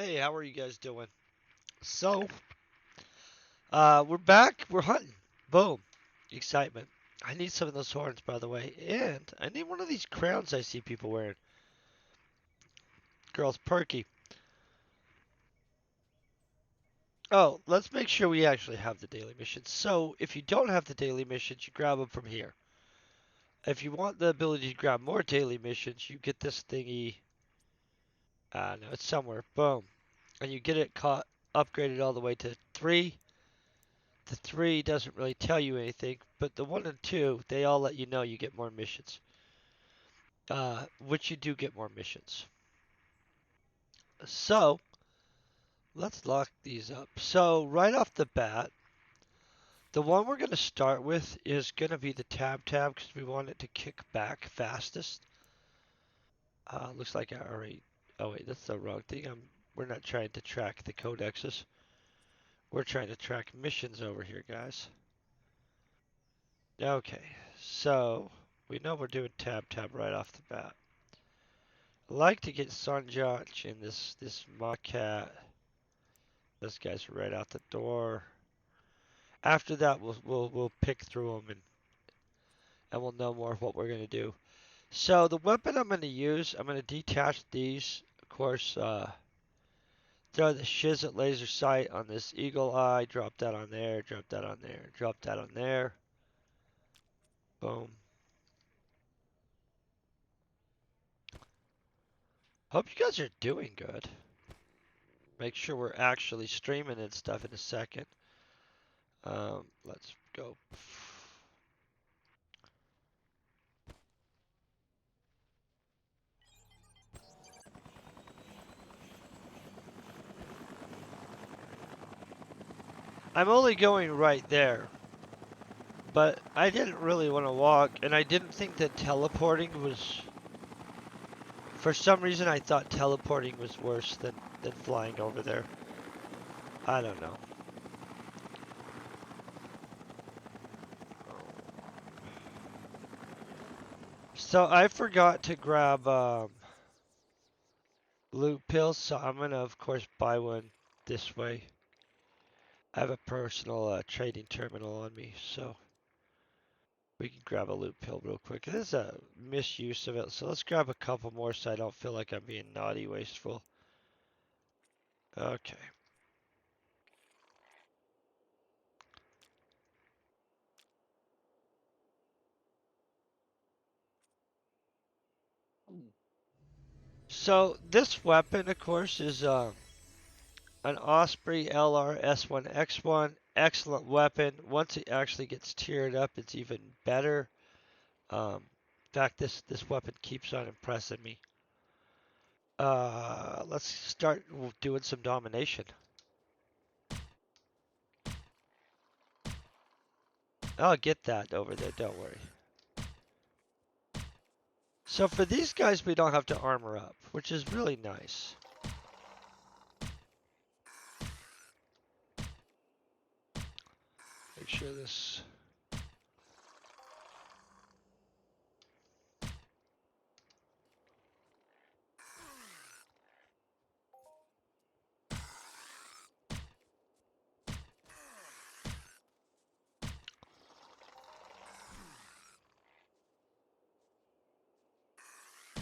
Hey, how are you guys doing? So, we're back. We're hunting. Boom. Excitement. I need some of those horns, by the way. And I need one of these crowns I see people wearing. Girls, perky. Oh, let's make sure we actually have the daily missions. So, if you don't have the daily missions, you grab them from here. If you want the ability to grab more daily missions, you get this thingy. No, it's somewhere. Boom. And you get it caught, upgraded all the way to 3. The 3 doesn't really tell you anything, but the 1 and 2, they all let you know you get more missions. Which you do get more missions. So, let's lock these up. So, right off the bat, the one we're going to start with is going to be the tab because we want it to kick back fastest. Looks like I already. Oh, wait, that's the wrong thing. We're not trying to track the codexes. We're trying to track missions over here, guys. Okay, so we know we're doing tab right off the bat. I like to get Sunjoq in this Makhat. This guy's right out the door. After that, we'll pick through them and we'll know more of what we're gonna do. So the weapon I'm gonna use, I'm gonna detach these. Of course, throw the Shizit laser sight on this eagle eye. Drop that on there. Drop that on there. Drop that on there. Boom. Hope you guys are doing good. Make sure we're actually streaming and stuff in a second. Let's go. I'm only going right there, but I didn't really want to walk, and I didn't think that teleporting was. For some reason, I thought teleporting was worse than flying over there. I don't know. So I forgot to grab loot pills, so I'm gonna, of course, buy one this way. I have a personal trading terminal on me, so we can grab a loot pill real quick. This is a misuse of it, so let's grab a couple more so I don't feel like I'm being naughty wasteful. Okay. So this weapon, of course, is an Osprey LR S1X1. Excellent weapon. Once it actually gets tiered up, it's even better. In fact, this weapon keeps on impressing me. Let's start doing some domination. I'll get that over there, don't worry. So for these guys, we don't have to armor up, which is really nice. Make sure this...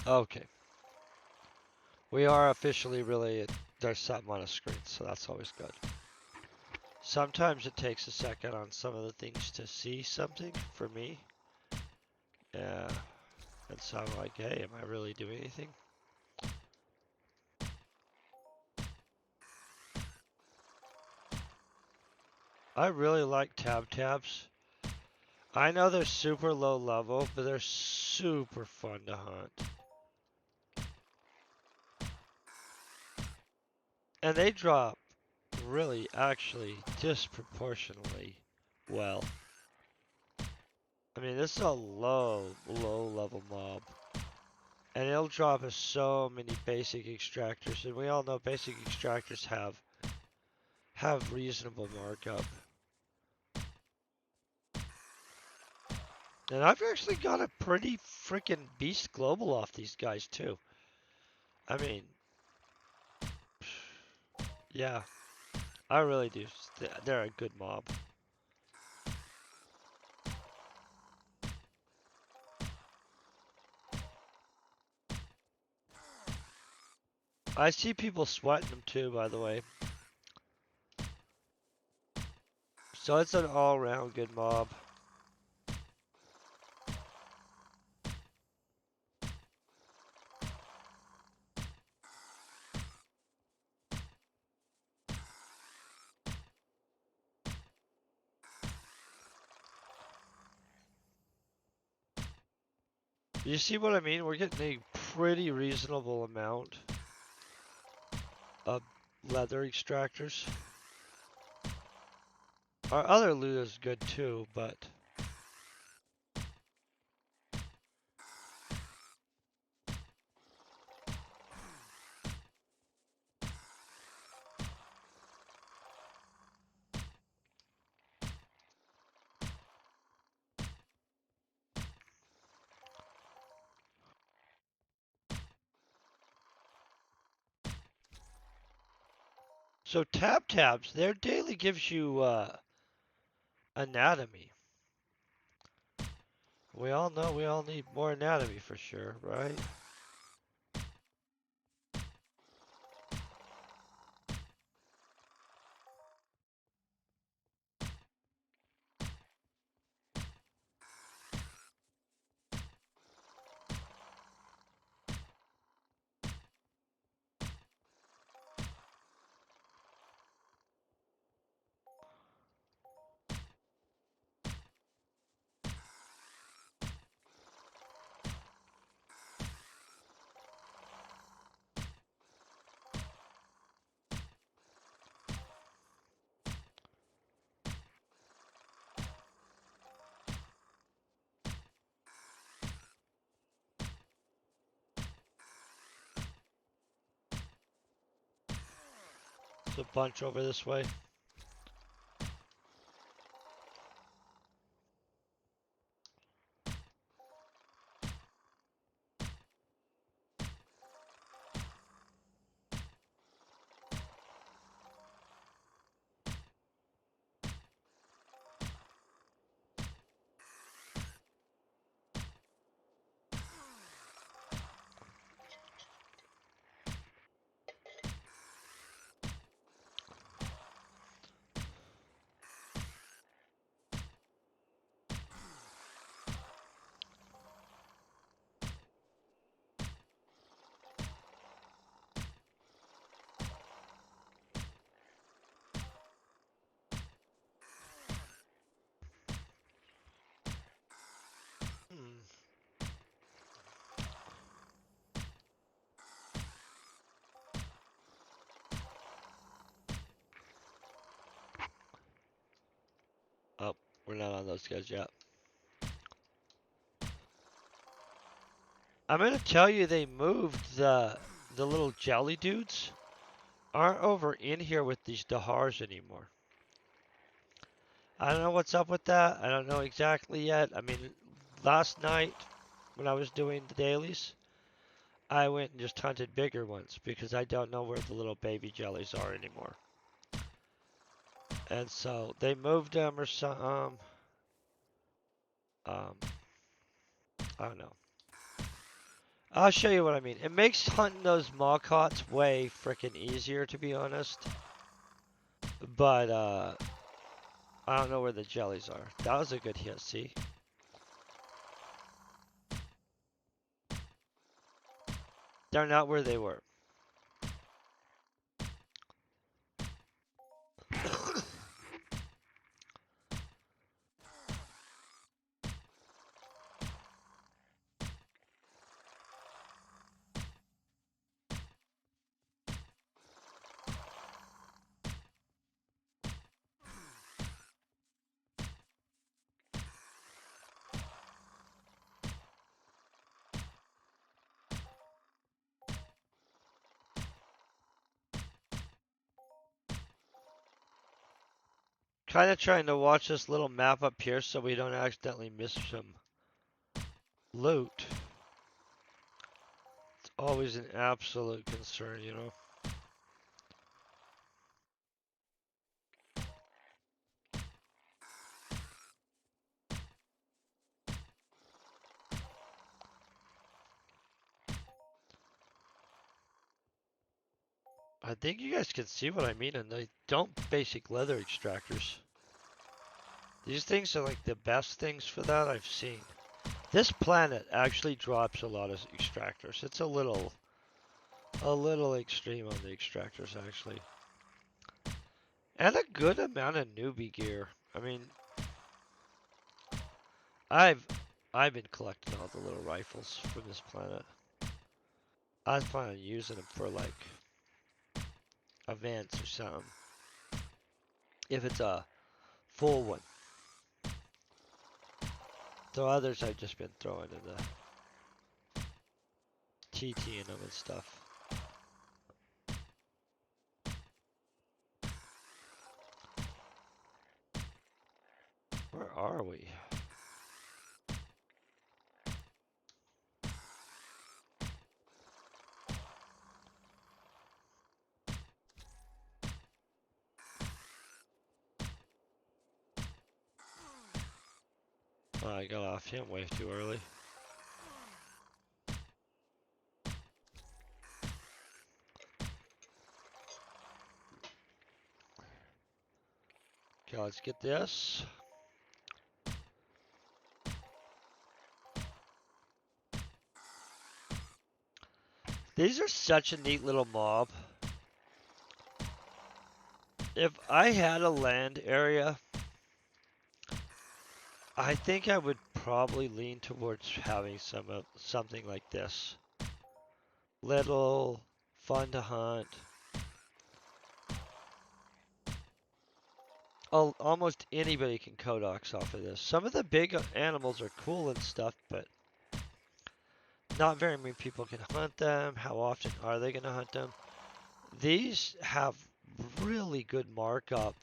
Okay. We are officially really... There's something on a screen, so that's always good. Sometimes it takes a second on some of the things to see something for me. Yeah. And so I'm like, hey, am I really doing anything? I really like tabs. I know they're super low level, but they're super fun to hunt. And they drop really, actually, disproportionately well. I mean, this is a low level mob. And it'll drop us so many basic extractors. And we all know basic extractors have reasonable markup. And I've actually got a pretty freaking beast global off these guys too. I mean, Yeah, I really do. They're a good mob. I see people sweating them too, by the way. So it's an all-round good mob. You see what I mean? We're getting a pretty reasonable amount of leather extractors. Our other loot is good too, but so tabs, their daily gives you anatomy. We all know we all need more anatomy for sure, right? There's a bunch over this way. Hmm. Oh, we're not on those guys yet. I'm gonna tell you they moved the little jelly dudes aren't over in here with these Dahhars anymore. I don't know what's up with that. I don't know exactly yet. I mean, last night when I was doing the dailies, I went and just hunted bigger ones because I don't know where the little baby jellies are anymore. And so they moved them or some. Um, I don't know. I'll show you what I mean. It makes hunting those Makhats way freaking easier, to be honest. But I don't know where the jellies are. That was a good hit. See? They're not where they were. Kind of trying to watch this little map up here so we don't accidentally miss some loot. It's always an absolute concern, you know. I think you guys can see what I mean, and they don't basic leather extractors. These things are like the best things for that I've seen. This planet actually drops a lot of extractors. It's a little extreme on the extractors actually. And a good amount of newbie gear. I mean, I've been collecting all the little rifles from this planet. I plan on using them for like events or something. If it's a full one. The others I've just been throwing in the TT in them and stuff. Where are we? Oh, I got off him way too early. Okay, let's get this. These are such a neat little mob. If I had a land area, I think I would probably lean towards having something like this. Little, fun to hunt. Almost anybody can codex off of this. Some of the big animals are cool and stuff, but not very many people can hunt them. How often are they going to hunt them? These have really good markup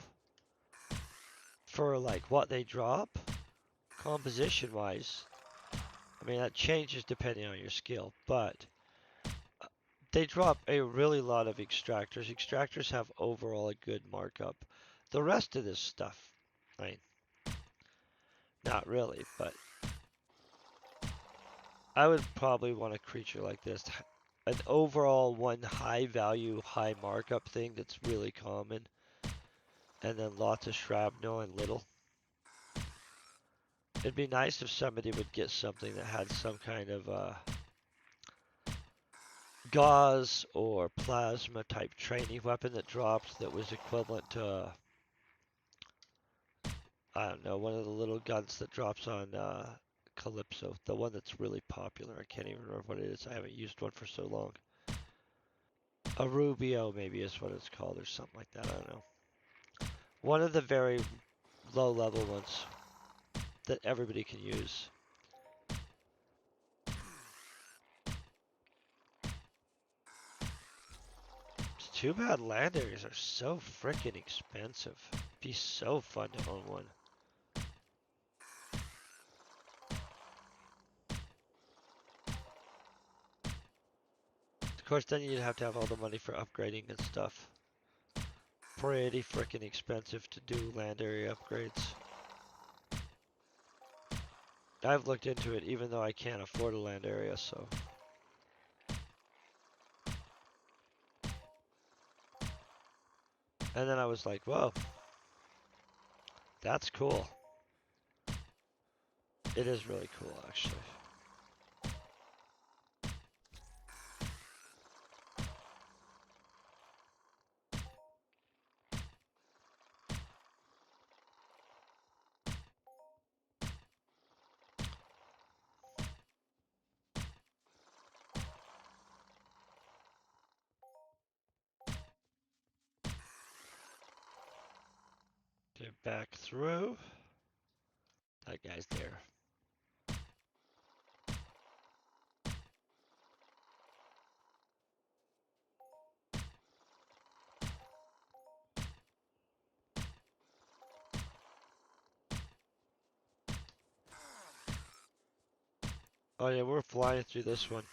for like what they drop, composition wise. I mean, that changes depending on your skill, but they drop a really lot of extractors. Extractors have overall a good markup. The rest of this stuff, I mean, not really, but I would probably want a creature like this. An overall one high value, high markup thing that's really common. And then lots of shrapnel and little. It'd be nice if somebody would get something that had some kind of gauze or plasma type training weapon that dropped that was equivalent to, I don't know, one of the little guns that drops on Calypso. The one that's really popular. I can't even remember what it is. I haven't used one for so long. A Rubio maybe is what it's called or something like that. I don't know. One of the very low level ones that everybody can use. It's too bad land areas are so freaking expensive. It'd be so fun to own one. Of course, then you'd have to have all the money for upgrading and stuff. Pretty freaking expensive to do land area upgrades. I've looked into it even though I can't afford a land area, so. And then I was like, whoa, that's cool. It is really cool, actually. Get back through. That guy's there. Oh yeah, we're flying through this one.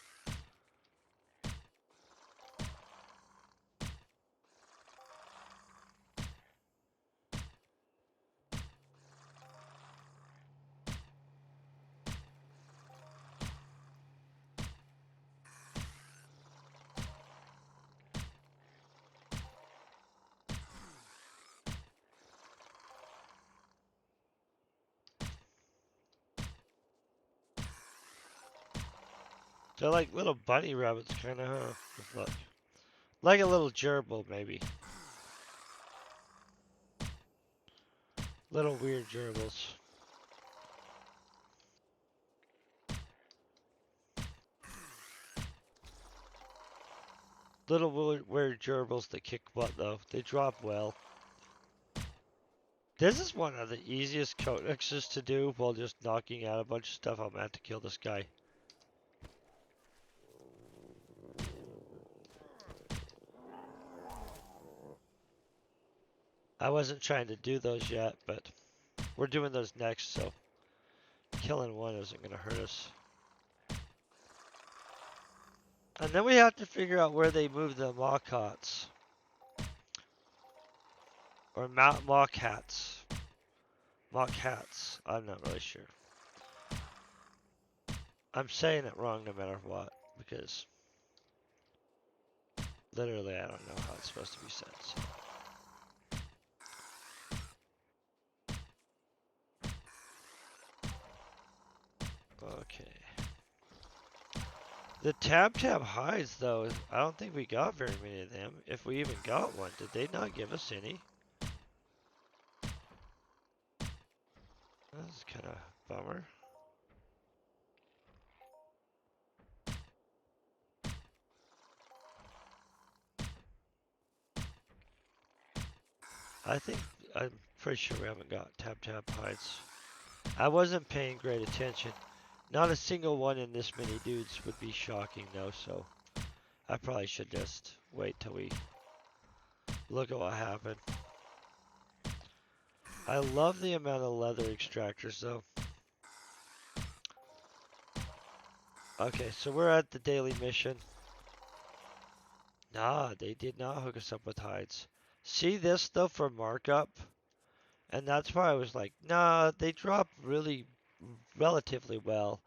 They're like little bunny rabbits, kind of, huh? Look, like a little gerbil, maybe. Little weird gerbils. Little weird gerbils that kick butt, though. They drop well. This is one of the easiest codexes to do while just knocking out a bunch of stuff. I'm gonna have to kill this guy. I wasn't trying to do those yet, but we're doing those next, so killing one isn't gonna hurt us. And then we have to figure out where they move the Makhats. Or Makhats. Makhats. I'm not really sure. I'm saying it wrong no matter what, because literally I don't know how it's supposed to be said. So. Okay. The tab hides, though, I don't think we got very many of them. If we even got one, did they not give us any? That's kind of a bummer. I'm pretty sure we haven't got tab hides. I wasn't paying great attention. Not a single one in this many dudes would be shocking, though, so I probably should just wait till we look at what happened. I love the amount of leather extractors, though. Okay, so we're at the daily mission. Nah, they did not hook us up with hides. See this, though, for markup? And that's why I was like, nah, they drop really relatively well.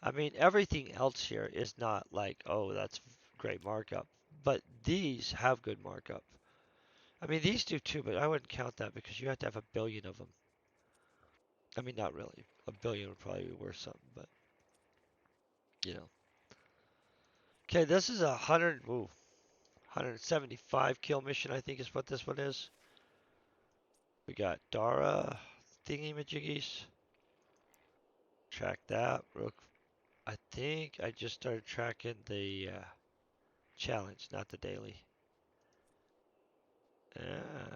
I mean, everything else here is not like, oh, that's great markup. But these have good markup. I mean, these do too, but I wouldn't count that because you have to have a billion of them. I mean, not really. A billion would probably be worth something, but, you know. Okay, this is 175 kill mission, I think is what this one is. We got Dahhar thingy-majiggies. Track that. I think I just started tracking the challenge, not the daily.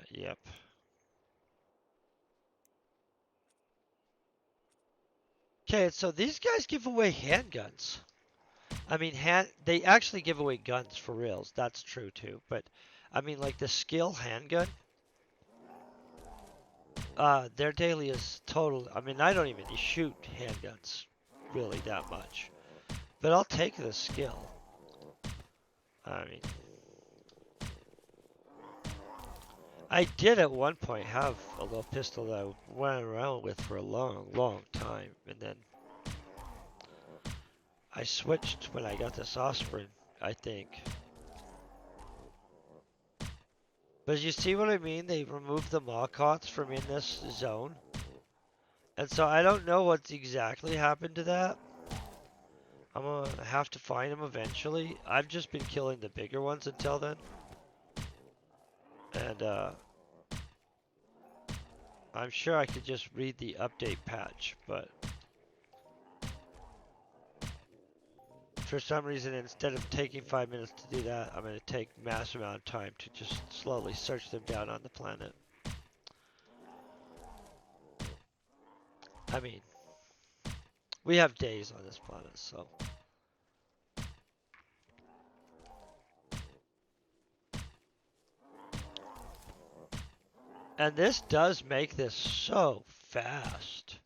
Yep. Okay, so these guys give away handguns. I mean, they actually give away guns for reals. That's true too. But I mean, like the skill handgun, their daily is total. I mean, I don't even shoot handguns really that much, but I'll take the skill. I mean, I did at one point have a little pistol that I went around with for a long, long time, and then I switched when I got this Osprey, I think. But you see what I mean? They removed the Makhats from in this zone. And so I don't know what's exactly happened to that. I'm gonna have to find them eventually. I've just been killing the bigger ones until then. And I'm sure I could just read the update patch, but for some reason, instead of taking 5 minutes to do that, I'm going to take massive amount of time to just slowly search them down on the planet. I mean, we have days on this planet, so. And this does make this so fast.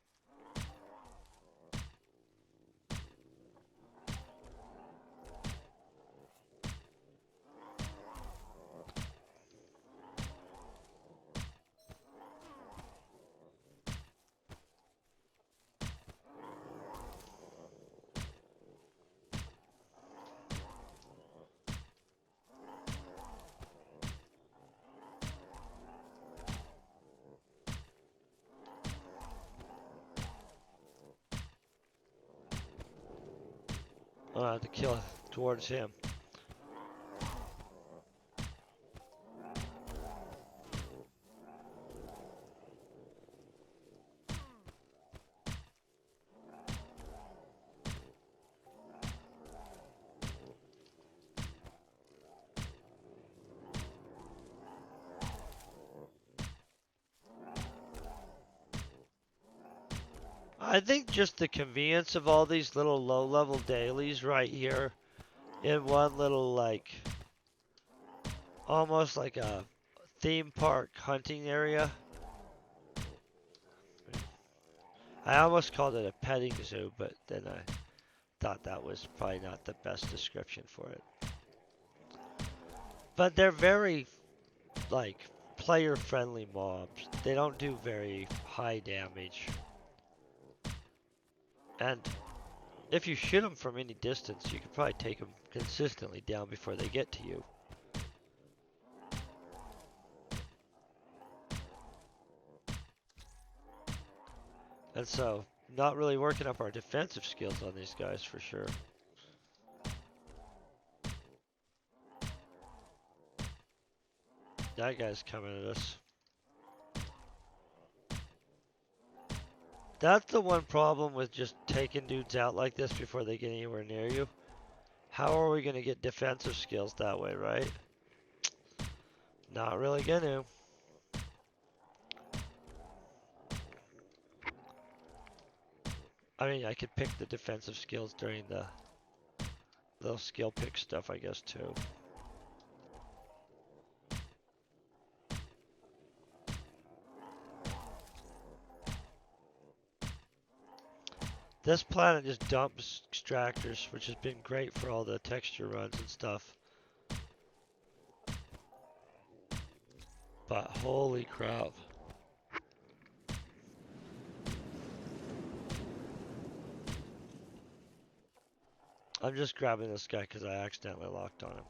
to kill towards him. I think just the convenience of all these little low-level dailies right here in one little, like, almost like a theme park hunting area. I almost called it a petting zoo, but then I thought that was probably not the best description for it. But they're very, like, player-friendly mobs. They don't do very high damage. And if you shoot them from any distance, you can probably take them consistently down before they get to you. And so, not really working up our defensive skills on these guys for sure. That guy's coming at us. That's the one problem with just taking dudes out like this before they get anywhere near you. How are we going to get defensive skills that way, right? Not really gonna. I mean, I could pick the defensive skills during the little skill pick stuff, I guess, too. This planet just dumps extractors, which has been great for all the texture runs and stuff. But holy crap. I'm just grabbing this guy because I accidentally locked on him.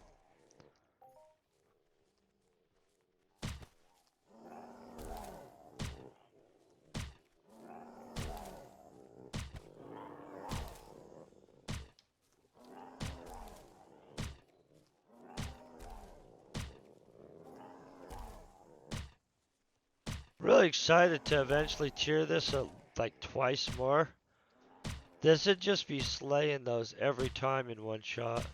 Really excited to eventually tier this like twice more. This would just be slaying those every time in one shot.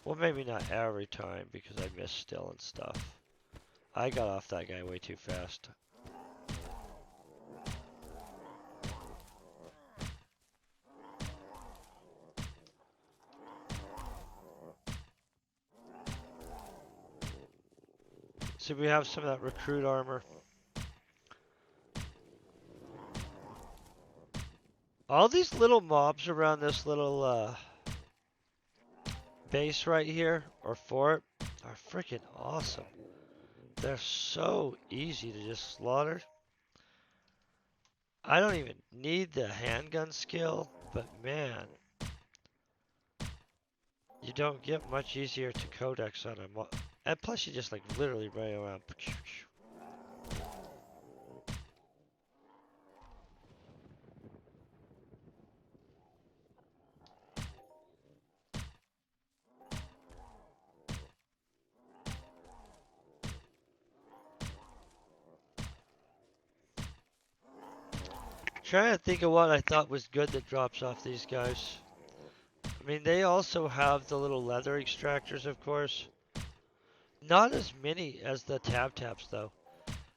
Well, maybe not every time because I missed still and stuff. I got off that guy way too fast. So we have some of that recruit armor. All these little mobs around this little base right here, or fort, are freaking awesome. They're so easy to just slaughter. I don't even need the handgun skill, but man, you don't get much easier to codex on them. And plus you just like literally run around. Trying to think of what I thought was good that drops off these guys. I mean, they also have the little leather extractors, of course. Not as many as the tabs, though.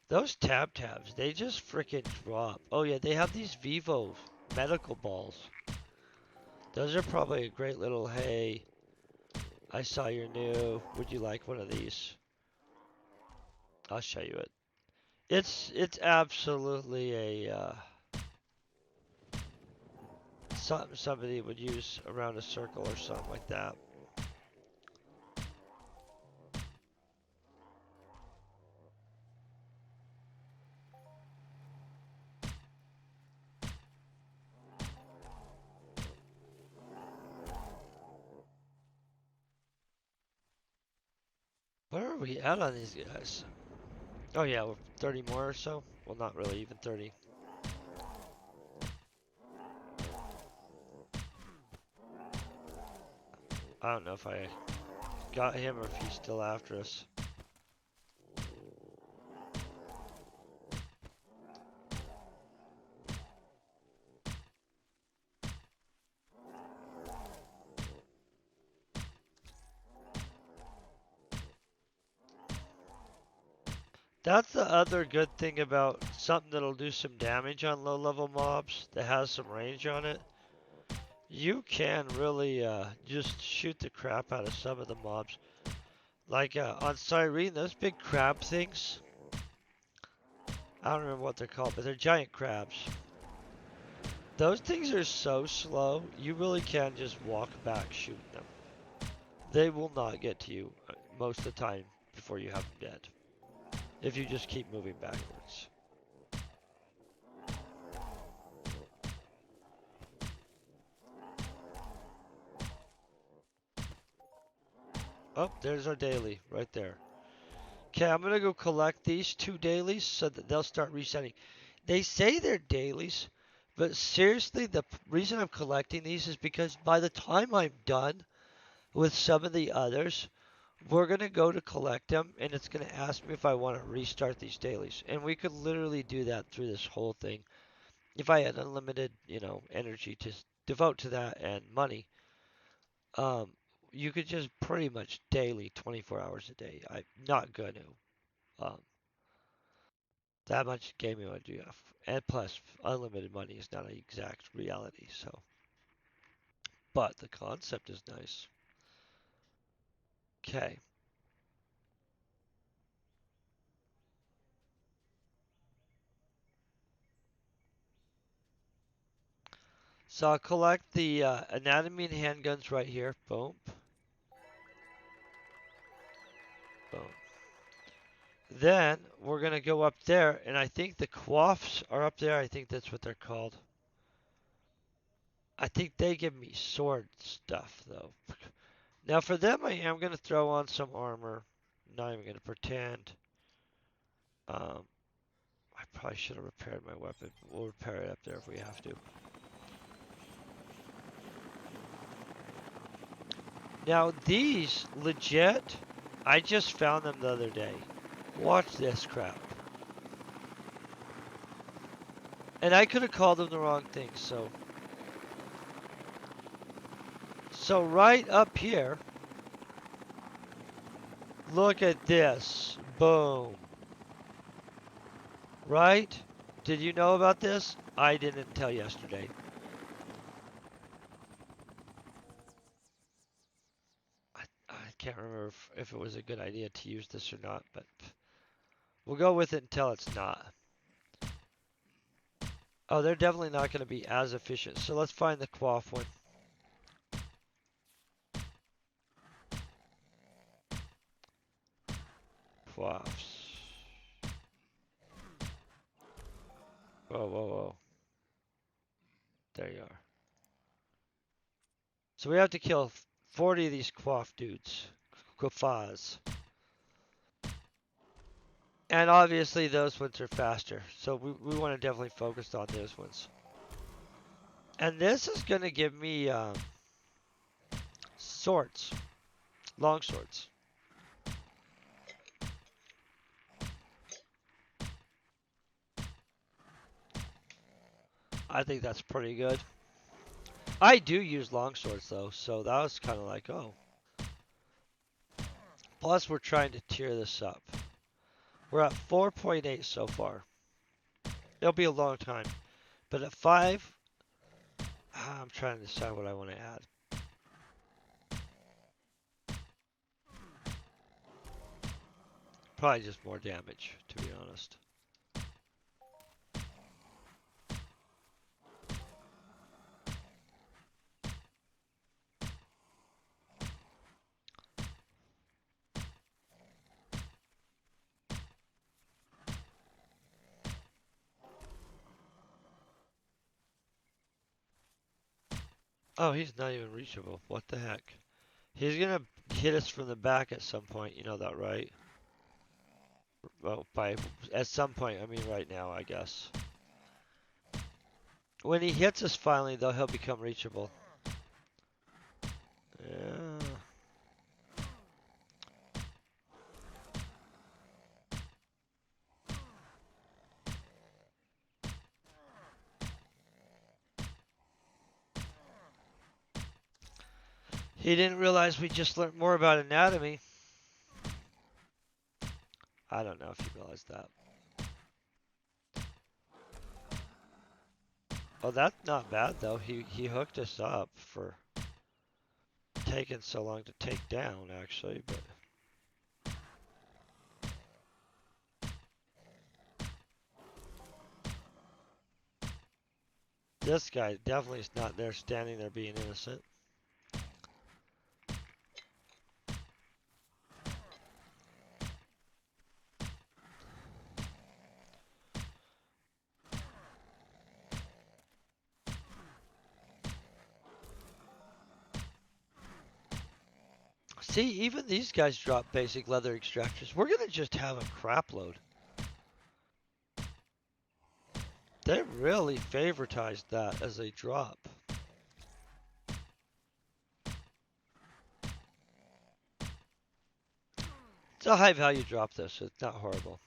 Those tabs, they just freaking drop. Oh yeah, they have these Vivo medical balls. Those are probably a great little, hey, I saw you're new. Would you like one of these? I'll show you it. It's absolutely a something somebody would use around a circle or something like that. Where are we at on these guys? Oh yeah, we're 30 more or so. Well, not really, even 30. I don't know if I got him or if he's still after us. That's the other good thing about something that'll do some damage on low level mobs that has some range on it. You can really just shoot the crap out of some of the mobs. Like on Cyrene, those big crab things. I don't remember what they're called, but they're giant crabs. Those things are so slow, you really can just walk back shooting them. They will not get to you most of the time before you have them dead. If you just keep moving backwards. Oh, there's our daily right there. Okay, I'm gonna go collect these 2 dailies so that they'll start resetting. They say they're dailies, but seriously, the reason I'm collecting these is because by the time I'm done with some of the others, we're gonna go to collect them, and it's gonna ask me if I want to restart these dailies. And we could literally do that through this whole thing. If I had unlimited, energy to devote to that and money, um, you could just pretty much daily, 24 hours a day. I'm not gonna. Um, that much gaming I do have. And plus, unlimited money is not an exact reality, so. But the concept is nice. Okay. So I'll collect the anatomy and handguns right here. Boom. Boom. Then we're going to go up there, and I think the quaffs are up there. I think that's what they're called. I think they give me sword stuff, though. Now, for them, I am going to throw on some armor. Not even going to pretend. Um, I probably should have repaired my weapon. We'll repair it up there if we have to. Now, these, legit, I just found them the other day. Watch this crap. And I could have called them the wrong thing, so. So right up here, look at this. Boom. Right? Did you know about this? I didn't until yesterday. I can't remember if it was a good idea to use this or not, but we'll go with it until it's not. Oh, they're definitely not going to be as efficient. So let's find the quaff one. Quaffs. Whoa, whoa, whoa. There you are. So we have to kill 40 of these quaff dudes. Qaffaz. And obviously those ones are faster. So we want to definitely focus on those ones. And this is going to give me swords. Long swords. I think that's pretty good. I do use long swords though, so that was kind of like, oh. Plus we're trying to tier this up. We're at 4.8 so far. It'll be a long time. But at 5, I'm trying to decide what I want to add. Probably just more damage, to be honest. Oh, he's not even reachable. What the heck? He's gonna hit us from the back at some point. You know that, right? Well, at some point, I mean right now, I guess. When he hits us finally, though, he'll become reachable. Yeah. He didn't realize we just learned more about anatomy. I don't know if he realized that. Oh, that's not bad though. He hooked us up for taking so long to take down, actually, but this guy definitely is not there standing there being innocent. See, even these guys drop basic leather extractors. We're gonna just have a crap load. They really favoritized that as a drop. It's a high value drop though, so it's not horrible.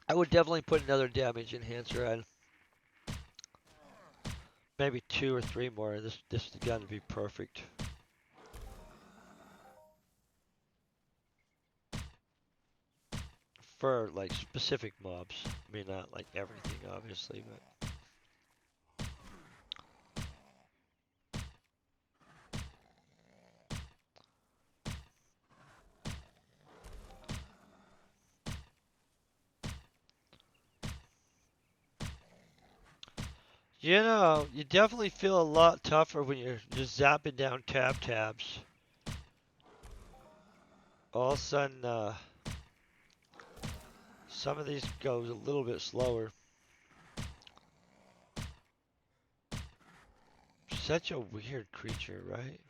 I would definitely put another damage enhancer on. Maybe 2 or 3 more. This is gonna be perfect. For like specific mobs. I mean not like everything obviously, but you know, you definitely feel a lot tougher when you're just zapping down tabs. All of a sudden, some of these go a little bit slower. Such a weird creature, right?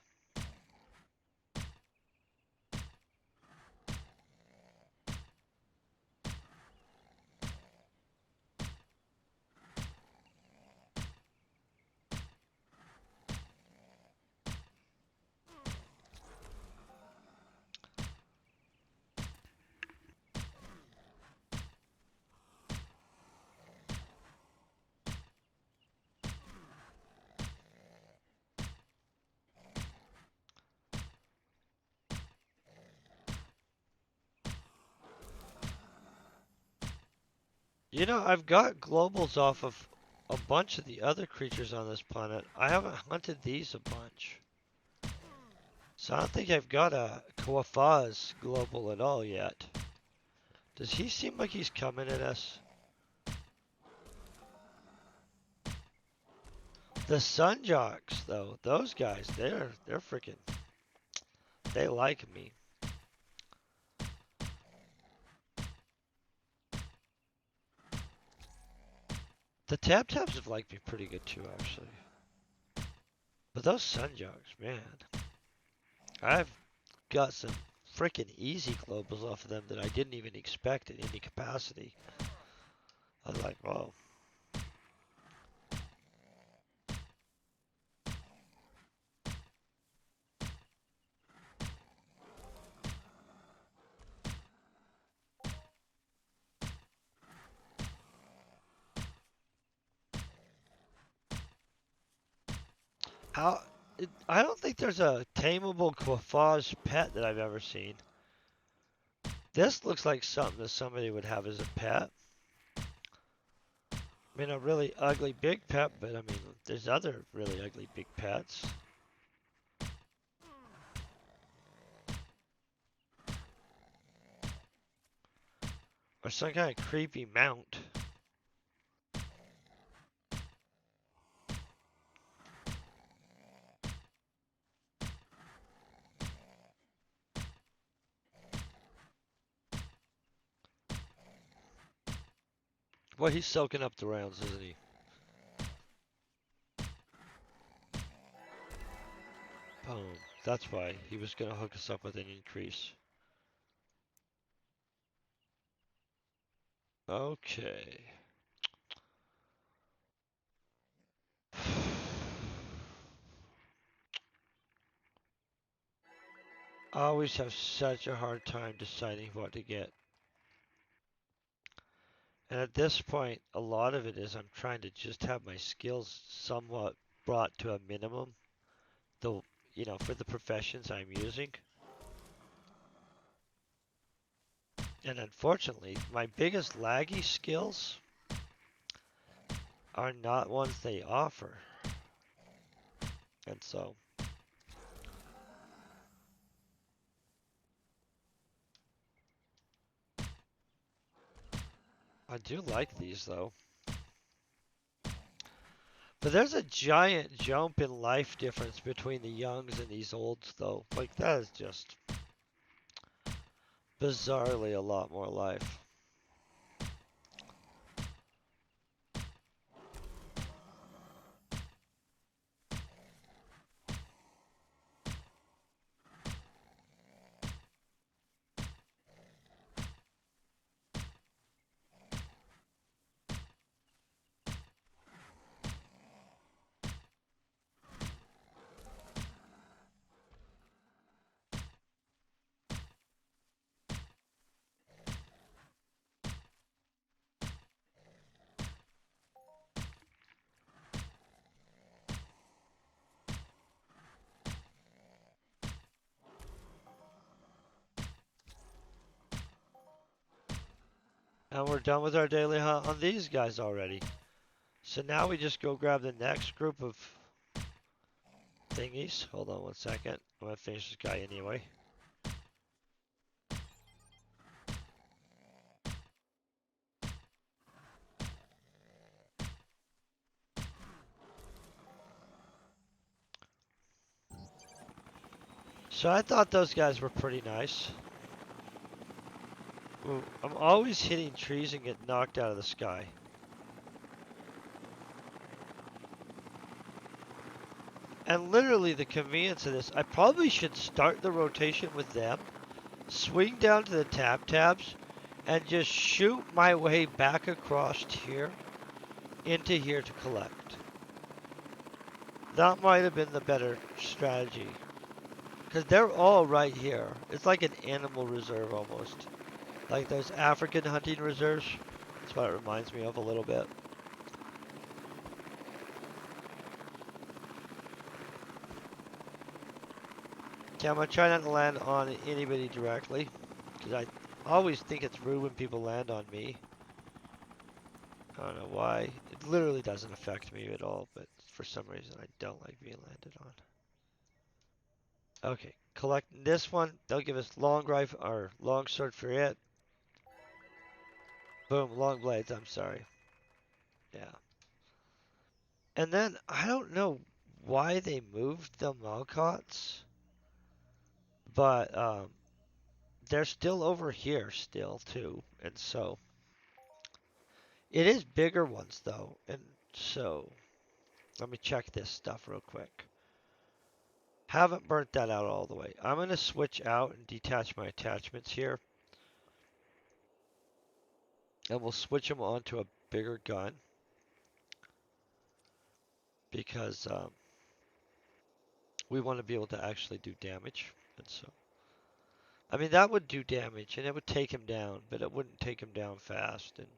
You know, I've got globals off of a bunch of the other creatures on this planet. I haven't hunted these a bunch. So I don't think I've got a Qaffaz global at all yet. Does he seem like he's coming at us? The Sunjoqs, though, those guys, they're freaking, they like me. The tabs have liked me pretty good too, actually. But those Sunjoqs, man, I've got some freaking easy globals off of them that I didn't even expect in any capacity. I was like, whoa. How? I don't think there's a tameable Qaffaz pet that I've ever seen. This looks like something that somebody would have as a pet. I mean, a really ugly big pet, but I mean, there's other really ugly big pets. Or some kind of creepy mount. Well, he's soaking up the rounds, isn't he? Boom. That's why he was going to hook us up with an increase. Okay. I always have such a hard time deciding what to get. And at this point, a lot of it is I'm trying to just have my skills somewhat brought to a minimum, though, for the professions I'm using. And unfortunately, my biggest laggy skills are not ones they offer. And so, I do like these though. But there's a giant jump in life difference between the youngs and these olds though. Like that is just bizarrely a lot more life. And we're done with our daily hunt on these guys already. So now we just go grab the next group of thingies. Hold on one second. I'm gonna finish this guy anyway. So I thought those guys were pretty nice. Ooh, I'm always hitting trees and get knocked out of the sky. And literally the convenience of this, I probably should start the rotation with them, swing down to the tabs, and just shoot my way back across here into here to collect. That might have been the better strategy. Because they're all right here. It's like an animal reserve almost. Like those African hunting reserves. That's what it reminds me of a little bit. Okay, I'm going to try not to land on anybody directly. Because I always think it's rude when people land on me. I don't know why. It literally doesn't affect me at all. But for some reason I don't like being landed on. Okay, collecting this one. They'll give us long rifle or long sword for it. Boom, long blades, I'm sorry. Yeah. And then I don't know why they moved the Malkots, but they're still over here still too. And so it is bigger ones though. And so let me check this stuff real quick. Haven't burnt that out all the way. I'm going to switch out and detach my attachments here. And we'll switch them onto a bigger gun. Because we want to be able to actually do damage. And so, I mean, that would do damage and it would take him down, but it wouldn't take him down fast and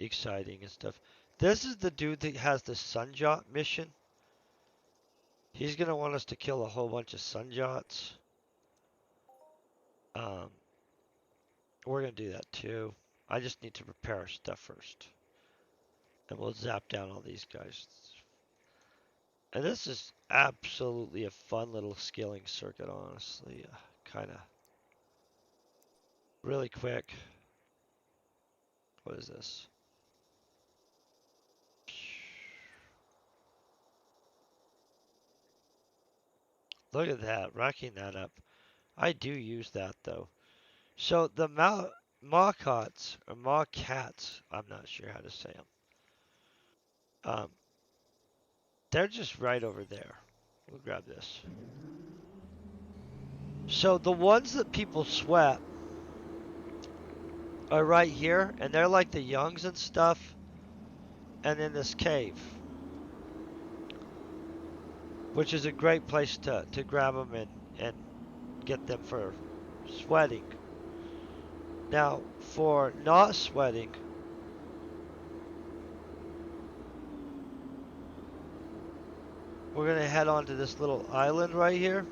exciting and stuff. This is the dude that has the Sunjoq mission. He's going to want us to kill a whole bunch of Sunjoqs. Um, we're going to do that too. I just need to prepare our stuff first. And we'll zap down all these guys. And this is absolutely a fun little skilling circuit, honestly. Kind of really quick. What is this? Look at that, racking that up. I do use that though. So the Makhats, or Makhats, I'm not sure how to say them. They're just right over there. We'll grab this. So the ones that people sweat are right here, and they're like the youngs and stuff, and in this cave, which is a great place to grab them and get them for sweating. Now, for not sweating, we're going to head on to this little island right here.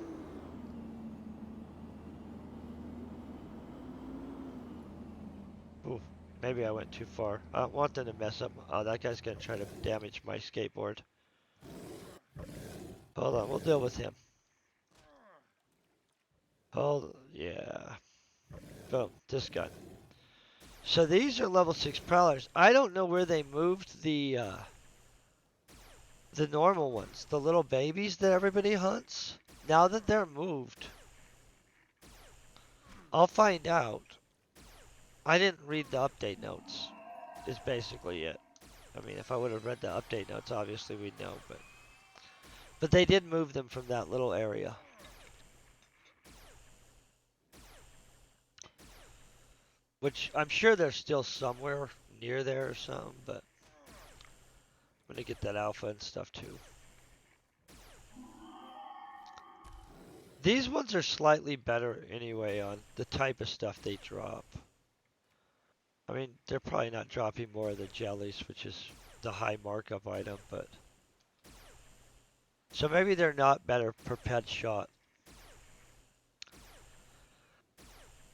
Ooh, maybe I went too far. I don't want them to mess up. Oh, that guy's going to try to damage my skateboard. Hold on, we'll deal with him. Hold, yeah. Boom, this gun. So these are level 6 prowlers. I don't know where they moved the normal ones, the little babies that everybody hunts. Now that they're moved, I'll find out. I didn't read the update notes, is basically it. I mean, if I would have read the update notes, obviously we'd know, but they did move them from that little area. Which I'm sure they're still somewhere near there or something, but I'm gonna get that alpha and stuff too. These ones are slightly better anyway on the type of stuff they drop. I mean, they're probably not dropping more of the jellies, which is the high markup item, but... So maybe they're not better per pet shot.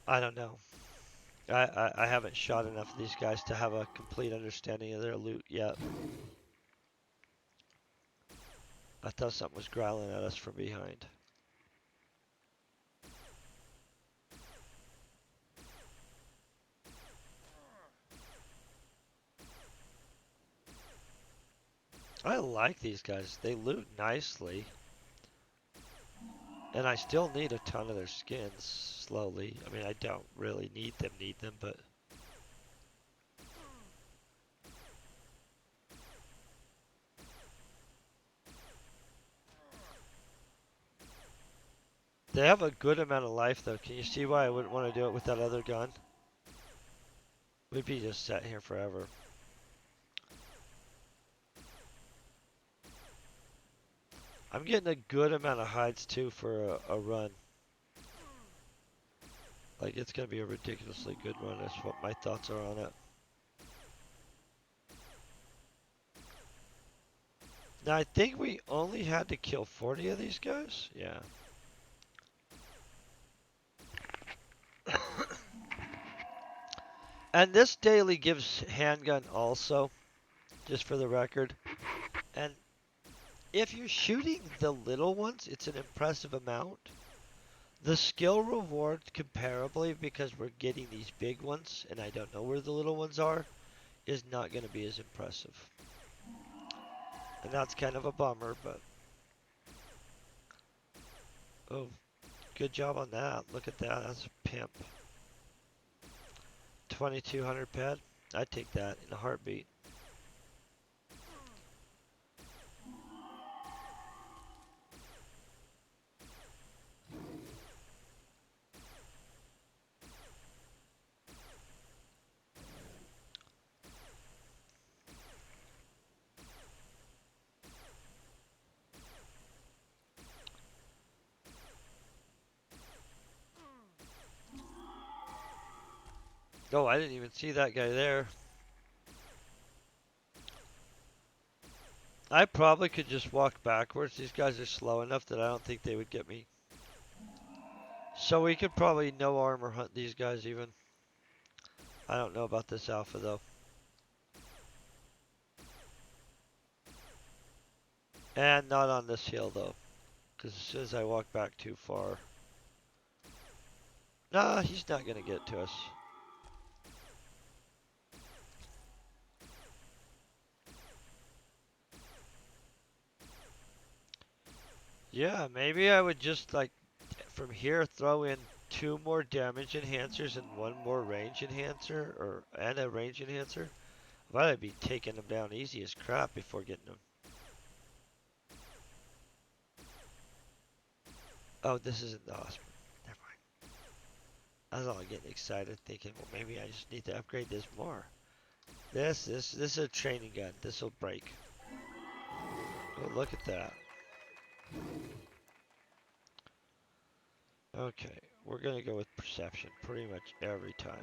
I don't know. I haven't shot enough of these guys to have a complete understanding of their loot yet. I thought something was growling at us from behind. I like these guys. They loot nicely. And I still need a ton of their skins slowly. I mean, I don't really need them, but... They have a good amount of life though. Can you see why I wouldn't want to do it with that other gun? We'd be just sat here forever. I'm getting a good amount of hides too for a run. Like, it's going to be a ridiculously good run. That's what my thoughts are on it. Now, I think we only had to kill 40 of these guys. Yeah. And this daily gives handgun also, just for the record. And if you're shooting the little ones, it's an impressive amount. The skill reward comparably, because we're getting these big ones, and I don't know where the little ones are, is not going to be as impressive. And that's kind of a bummer, but... Oh, good job on that. Look at that. That's a pimp. 2200 ped. I'd take that in a heartbeat. Oh, I didn't even see that guy there. I probably could just walk backwards. These guys are slow enough that I don't think they would get me. So we could probably no armor hunt these guys even. I don't know about this alpha though. And not on this hill though. Because as soon as I walk back too far. Nah, he's not going to get to us. Yeah, maybe I would just like from here throw in 2 more damage enhancers and 1 more range enhancer and a range enhancer. But I'd be taking them down easy as crap before getting them. Oh, this isn't the hospital. Never mind. I was all getting excited thinking, well, maybe I just need to upgrade this more. This is a training gun. This will break. Oh, look at that. Okay, we're gonna go with perception pretty much every time.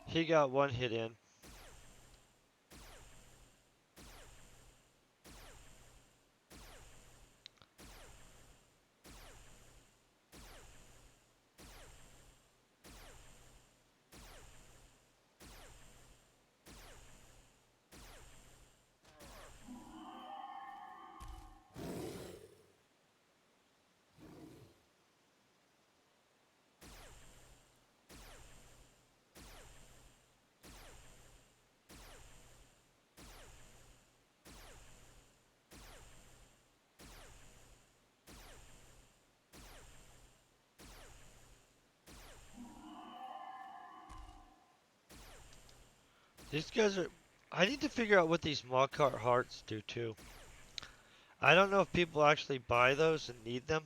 He got one hit in. These guys are. I need to figure out what these Makhat hearts do too. I don't know if people actually buy those and need them.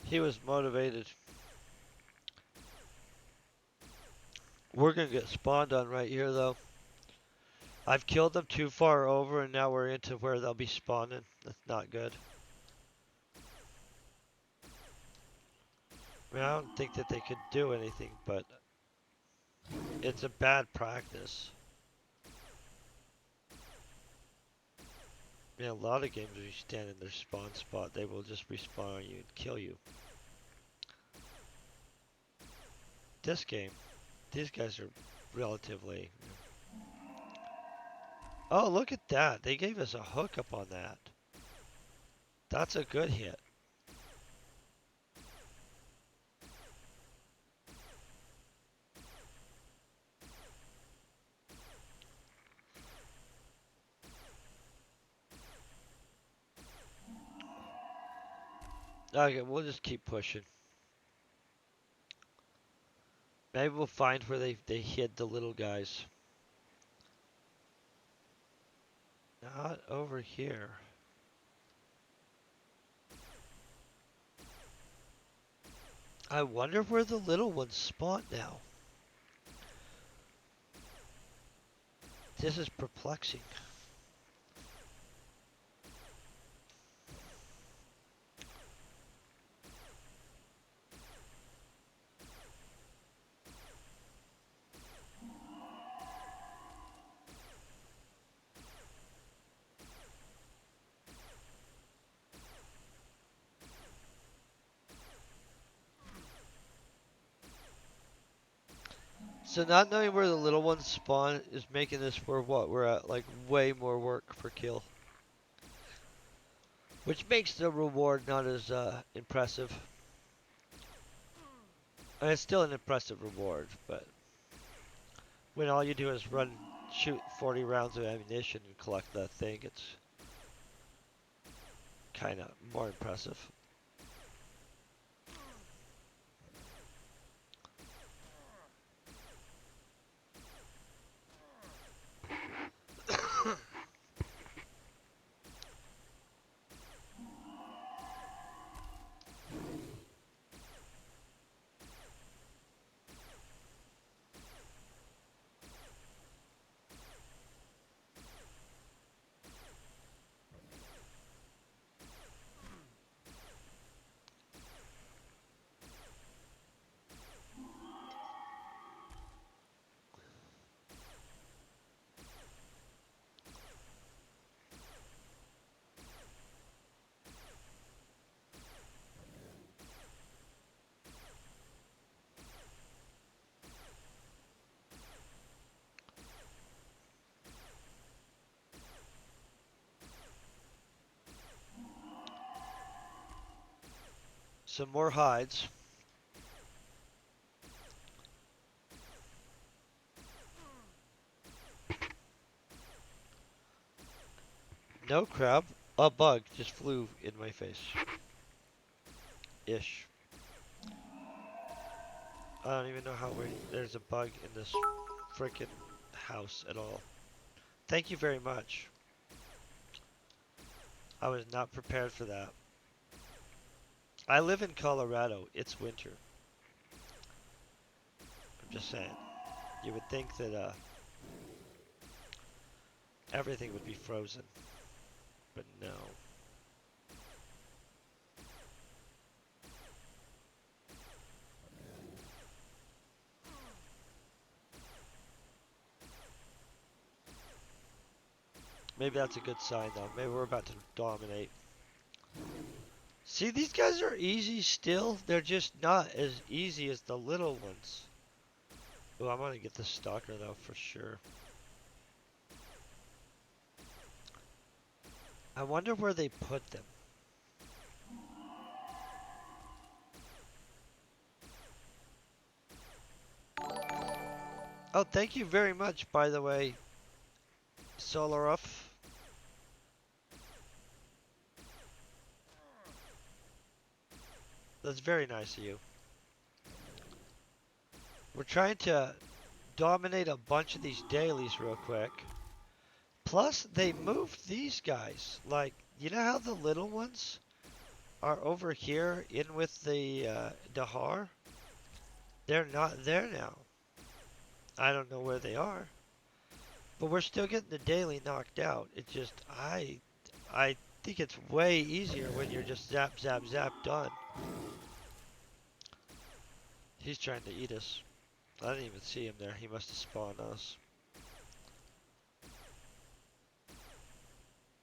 He was motivated. We're gonna get spawned on right here though. I've killed them too far over and now we're into where they'll be spawning. That's not good. I mean, I don't think that they could do anything, but it's a bad practice. I mean, a lot of games when you stand in their spawn spot, they will just respawn on you and kill you. This game, these guys are relatively... Oh, look at that. They gave us a hookup on that. That's a good hit. Okay, we'll just keep pushing. Maybe we'll find where they hid the little guys. Not over here. I wonder where the little ones spawn now. This is perplexing. So not knowing where the little ones spawn is making this for what we're at, like way more work per kill. Which makes the reward not as impressive. And it's still an impressive reward, but when all you do is shoot 40 rounds of ammunition and collect that thing, it's kind of more impressive. Some more hides. No crab. A bug just flew in my face. Ish. I don't even know how there's a bug in this freaking house at all. Thank you very much. I was not prepared for that. I live in Colorado. It's winter. I'm just saying. You would think that everything would be frozen, but no. Maybe that's a good sign though. Maybe we're about to dominate. See, these guys are easy still. They're just not as easy as the little ones. Oh, I'm gonna get the stalker though for sure. I wonder where they put them. Oh, thank you very much, by the way, Solaruff. That's very nice of you. We're trying to dominate a bunch of these dailies real quick. Plus, they moved these guys. Like, you know how the little ones are over here in with the Dahhar? They're not there now. I don't know where they are. But we're still getting the daily knocked out. It just, I think it's way easier when you're just zap, zap, zap, done. He's trying to eat us. I didn't even see him there. He must have spawned us.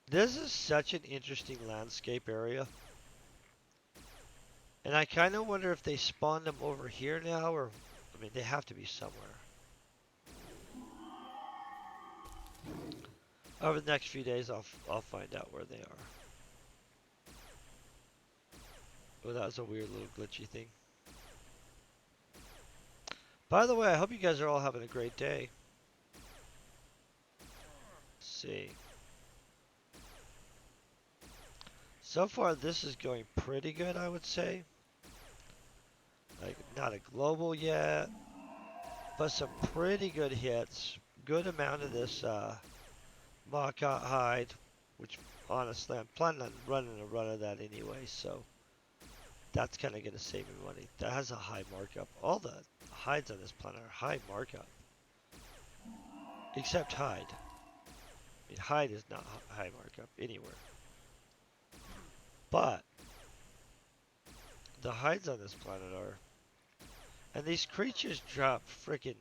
This is such an interesting landscape area. And I kind of wonder if they spawned them over here now, or, I mean, they have to be somewhere. Over the next few days, I'll find out where they are. Oh, that was a weird little glitchy thing. By the way, I hope you guys are all having a great day. Let's see. So far, this is going pretty good, I would say. Like, not a global yet, but some pretty good hits. Good amount of this Makhat hide, which honestly, I'm planning on running a run of that anyway, so that's kind of going to save me money. That has a high markup. All the hides on this planet are high markup, except hide. I mean, hide is not high markup anywhere. But the hides on this planet are. And these creatures drop freaking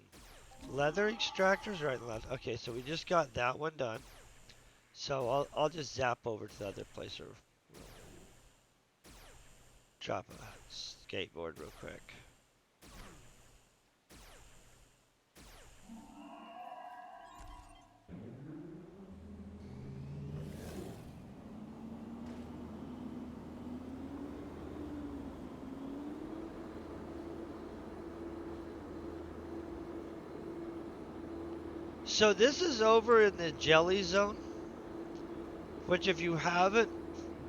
leather extractors right and left. Okay, so we just got that one done. So I'll just zap over to the other place, or we'll drop a skateboard real quick. So this is over in the jelly zone, which if you haven't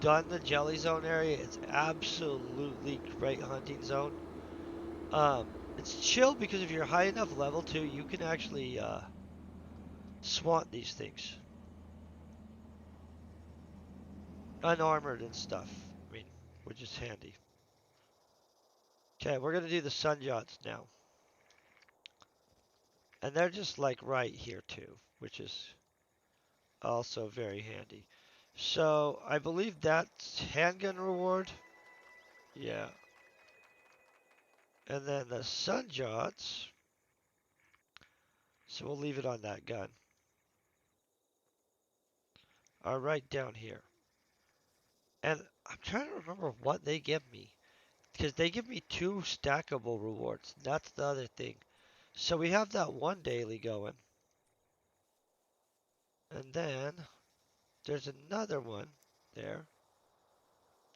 done the jelly zone area, it's absolutely great hunting zone. It's chill because if you're high enough level too, you can actually swat these things. Unarmored and stuff. I mean, which is handy. Okay, we're gonna do the Sunjots now. And they're just like right here too, which is also very handy. So I believe that's handgun reward. Yeah. And then the Sunjots. So we'll leave it on that gun. Are right down here. And I'm trying to remember what they give me. Because they give me 2 stackable rewards. That's the other thing. So we have that one daily going. And then there's another one there.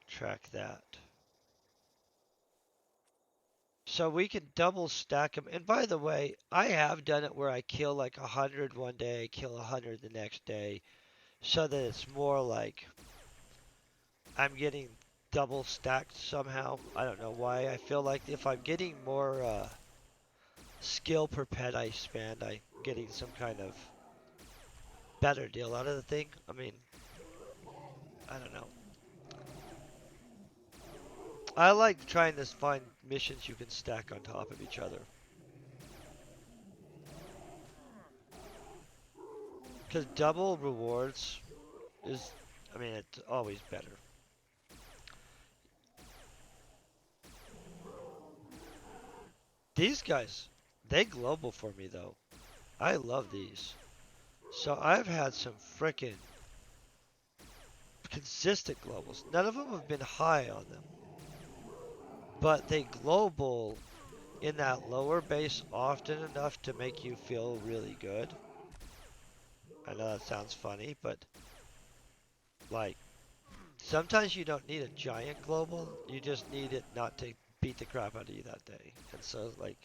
Track that. So we can double stack them. And by the way, I have done it where I kill like 100 one day, kill 100 the next day, so that it's more like I'm getting double stacked somehow. I don't know why. I feel like if I'm getting more skill per pet I spend, I'm getting some kind of better deal out of the thing. I mean, I don't know. I like trying to find missions you can stack on top of each other. Because double rewards is, I mean, it's always better. These guys, they global for me though. I love these. So I've had some frickin' consistent globals. None of them have been high on them, but they global in that lower base often enough to make you feel really good. I know that sounds funny, but like sometimes you don't need a giant global. You just need it not to beat the crap out of you that day. And so like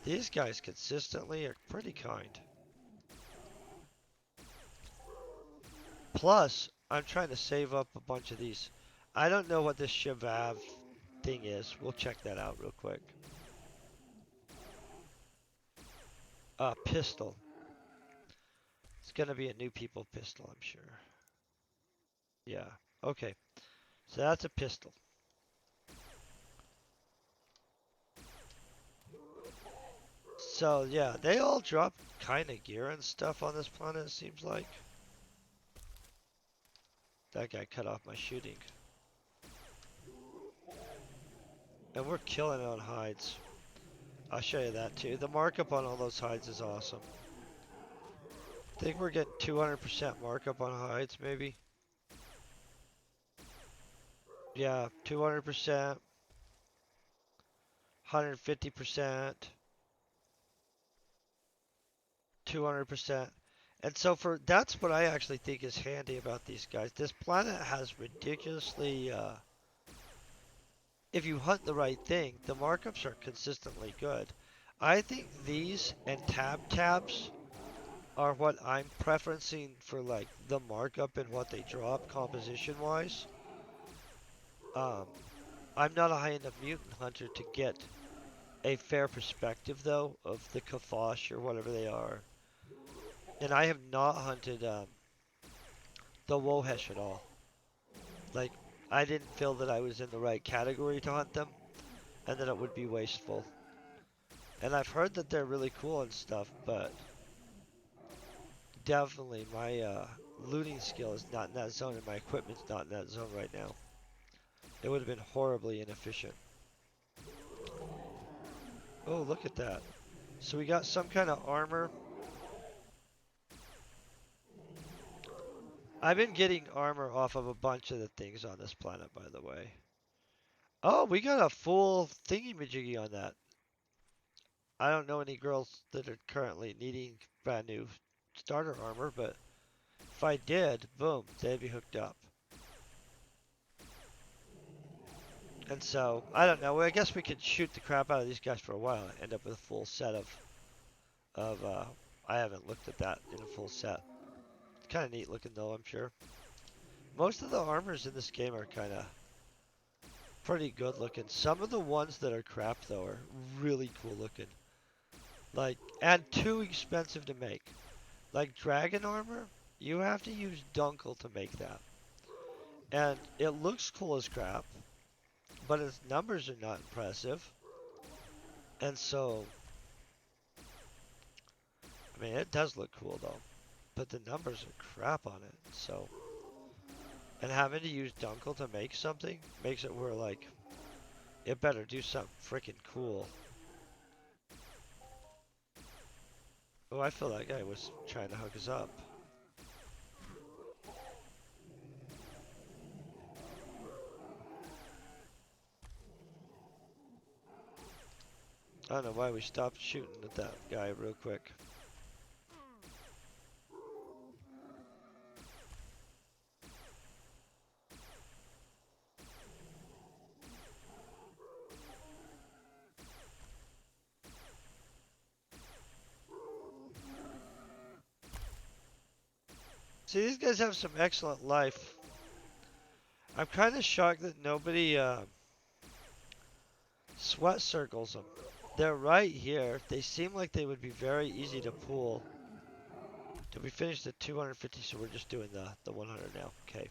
these guys consistently are pretty kind. Plus, I'm trying to save up a bunch of these. I don't know what this Shivav thing is. We'll check that out real quick. Pistol. It's gonna be a new people pistol, I'm sure. Yeah. Okay. So that's a pistol. So yeah, they all drop kind of gear and stuff on this planet, it seems like. That guy cut off my shooting. And we're killing it on hides. I'll show you that too. The markup on all those hides is awesome. I think we're getting 200% markup on hides, maybe. Yeah, 200%, 150%, 200%. And so for that's what I actually think is handy about these guys. This planet has ridiculously if you hunt the right thing, the markups are consistently good. I think these and tabs are what I'm preferencing for like the markup and what they drop composition wise. Um, I'm not a high enough mutant hunter to get a fair perspective though of the Qaffaz or whatever they are, and I have not hunted the Wohesh at all. Like I didn't feel that I was in the right category to hunt them, and that it would be wasteful. And I've heard that they're really cool and stuff, but definitely my looting skill is not in that zone, and my equipment's not in that zone right now. It would have been horribly inefficient. Oh, look at that. So we got some kind of armor. I've been getting armor off of a bunch of the things on this planet, by the way. Oh, we got a full thingy-majiggy on that. I don't know any girls that are currently needing brand new starter armor, but if I did, boom, they'd be hooked up. And so, I don't know. Well, I guess we could shoot the crap out of these guys for a while and end up with a full set of I haven't looked at that in a full set. It's kind of neat looking though, I'm sure. Most of the armors in this game are kind of pretty good looking. Some of the ones that are crap though are really cool looking. Like, and too expensive to make. Like dragon armor, you have to use Dunkel to make that. And it looks cool as crap, but its numbers are not impressive. And so, I mean, it does look cool though, but the numbers are crap on it. So, and having to use Dunkel to make something makes it where like, it better do something freaking cool. Oh, I feel that guy was trying to hook us up. I don't know why we stopped shooting at that guy real quick. See, these guys have some excellent life. I'm kind of shocked that nobody sweat circles them. They're right here. They seem like they would be very easy to pull. Did we finish the 250? So we're just doing the 100 now. Okay.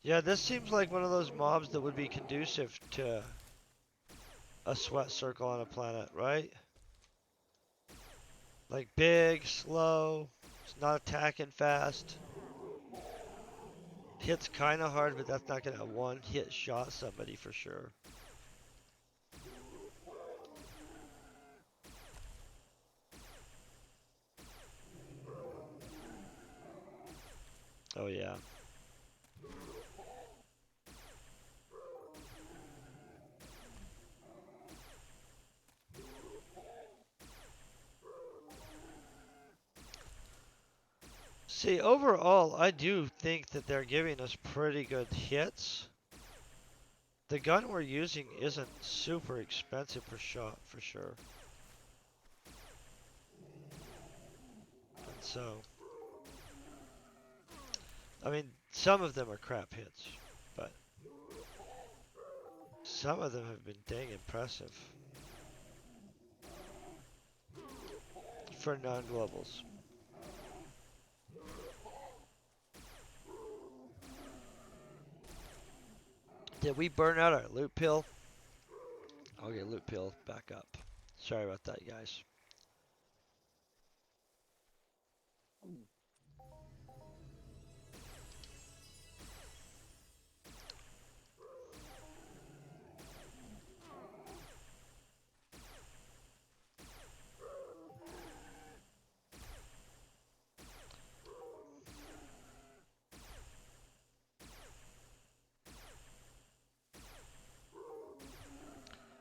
Yeah, this seems like one of those mobs that would be conducive to a sweat circle on a planet, right? Like big, slow, it's not attacking fast. Hits kind of hard, but that's not gonna one hit shot somebody for sure. Oh yeah. See, overall, I do think that they're giving us pretty good hits. The gun we're using isn't super expensive per shot for sure. And so, I mean, some of them are crap hits, but some of them have been dang impressive for non-globals. Did we burn out our loot pill? Okay, loot pill back up. Sorry about that, guys.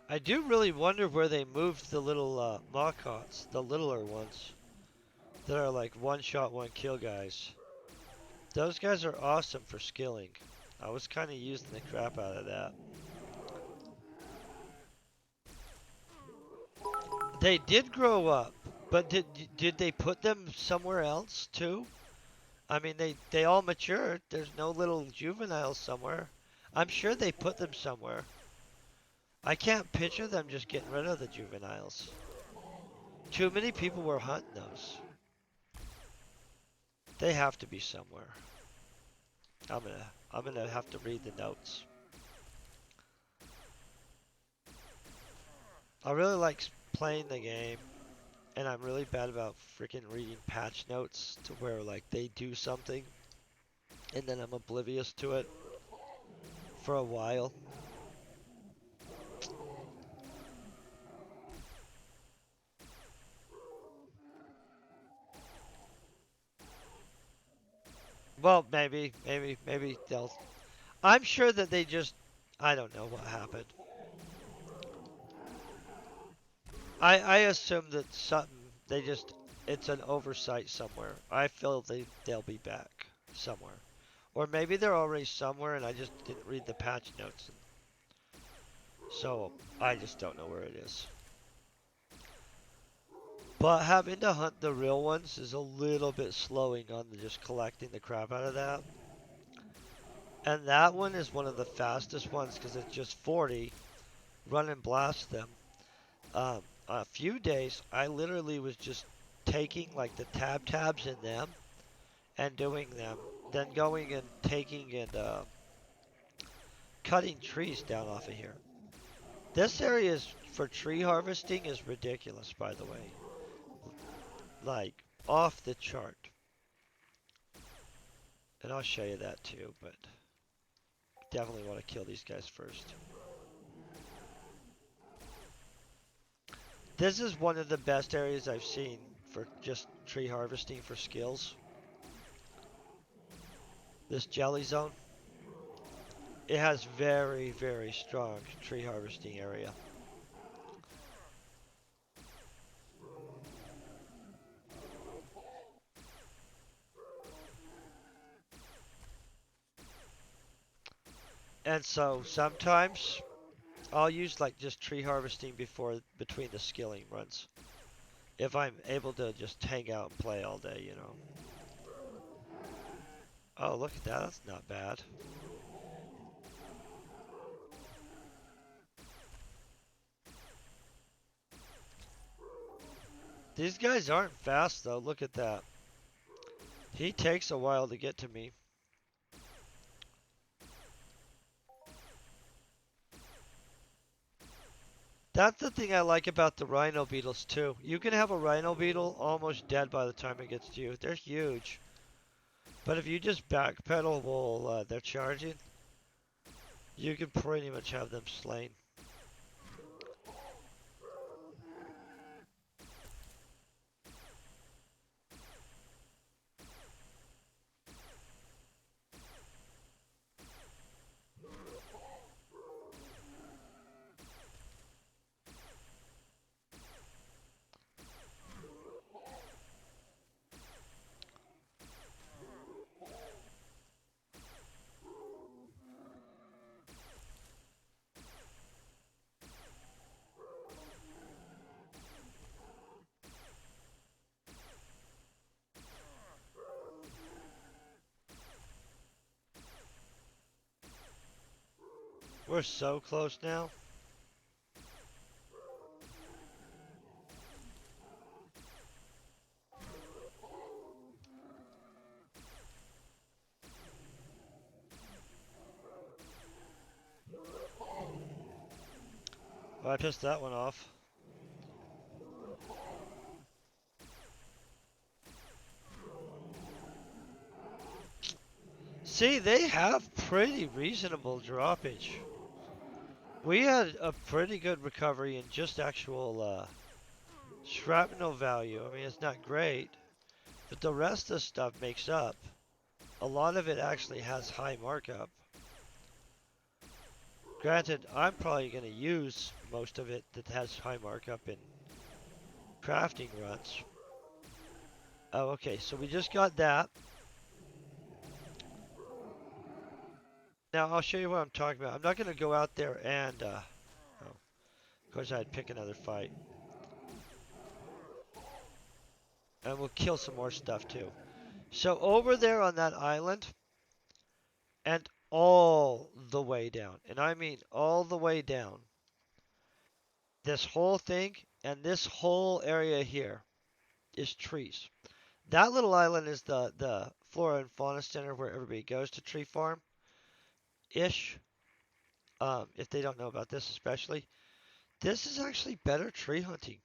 I do really wonder where they moved the little Makhats, the littler ones, that are like one shot, one kill guys. Those guys are awesome for skilling. I was kind of using the crap out of that. They did grow up, but did they put them somewhere else too? I mean, they all matured. There's no little juveniles somewhere. I'm sure they put them somewhere. I can't picture them just getting rid of the juveniles. Too many people were hunting those. They have to be somewhere. I'm gonna have to read the notes. I really like playing the game, and I'm really bad about freaking reading patch notes to where like they do something, and then I'm oblivious to it for a while. Well, maybe they'll. I'm sure that they just. I don't know what happened. I assume that Sutton. They just. It's an oversight somewhere. I feel they'll be back somewhere, or maybe they're already somewhere and I just didn't read the patch notes. So I just don't know where it is. But having to hunt the real ones is a little bit slowing on just collecting the crap out of that. And that one is one of the fastest ones because it's just 40. Run and blast them. A few days, I literally was just taking like the tabs in them and doing them. Then going and taking and cutting trees down off of here. This area is for tree harvesting is ridiculous, by the way. Like off the chart. And I'll show you that too, but definitely want to kill these guys first. This is one of the best areas I've seen for just tree harvesting for skills. This jelly zone. It has very, very strong tree harvesting area. And so sometimes I'll use like just tree harvesting between the skilling runs. If I'm able to just hang out and play all day, you know. Oh, look at that. That's not bad. These guys aren't fast though. Look at that. He takes a while to get to me. That's the thing I like about the rhino beetles too. You can have a rhino beetle almost dead by the time it gets to you. They're huge. But if you just backpedal while they're charging, you can pretty much have them slain. We're so close now. Oh, I pissed that one off. See, they have pretty reasonable droppage. We had a pretty good recovery in just actual shrapnel value. I mean, it's not great, but the rest of the stuff makes up. A lot of it actually has high markup. Granted, I'm probably going to use most of it that has high markup in crafting runs. Oh, okay, so we just got that. Now, I'll show you what I'm talking about. I'm not going to go out there and, oh, of course I'd pick another fight. And we'll kill some more stuff too. So over there on that island, and all the way down, and I mean all the way down, this whole thing and this whole area here is trees. That little island is the Flora and Fauna Center where everybody goes to tree farm ish. If they don't know about this, especially, this is actually better tree hunting.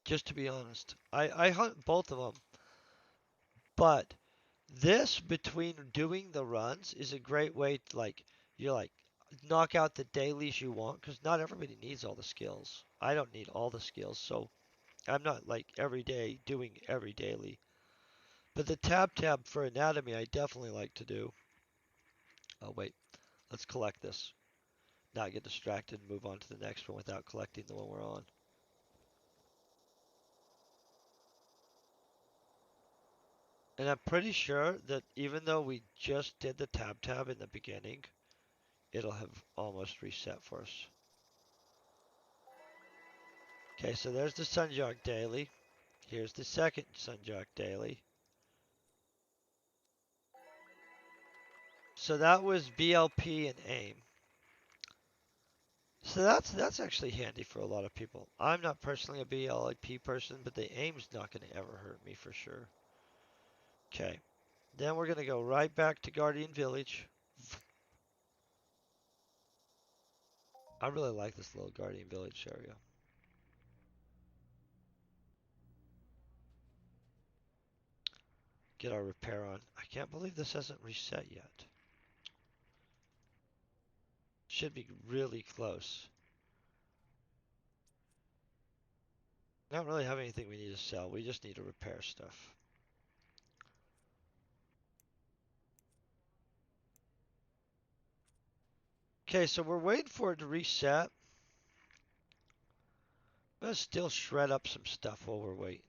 Just to be honest, I hunt both of them, but this between doing the runs is a great way to like knock out the dailies you want because not everybody needs all the skills. I don't need all the skills, so I'm not like every day doing every daily. But the tab for anatomy I definitely like to do. Oh wait, let's collect this. Not get distracted and move on to the next one without collecting the one we're on. And I'm pretty sure that even though we just did the tab in the beginning, it'll have almost reset for us. Okay, so there's the Sunjoq Daily. Here's the second Sunjoq Daily. So that was BLP and AIM. So that's actually handy for a lot of people. I'm not personally a BLP person, but the AIM's not going to ever hurt me for sure. Okay, then we're going to go right back to Guardian Village. I really like this little Guardian Village area. Get our repair on. I can't believe this hasn't reset yet. Should be really close. Not really have anything we need to sell. We just need to repair stuff. Okay, so we're waiting for it to reset. I'm gonna still shred up some stuff while we're waiting.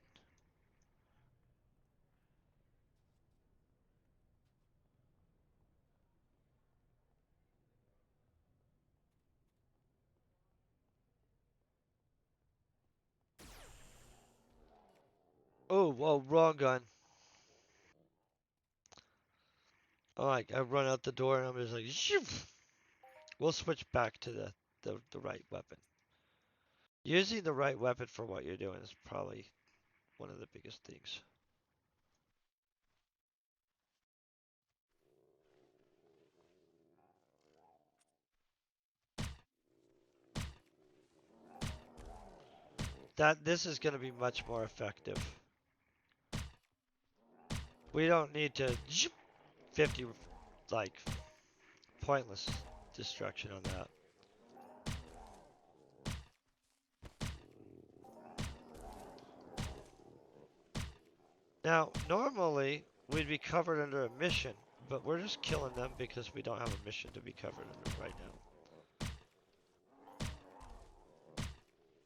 Oh, whoa, wrong gun. Oh, I run out the door and I'm just like, shoof. We'll switch back to the right weapon. Using the right weapon for what you're doing is probably one of the biggest things. This is going to be much more effective. We don't need to 50 like pointless destruction on that. Now, normally we'd be covered under a mission, but we're just killing them because we don't have a mission to be covered under right now.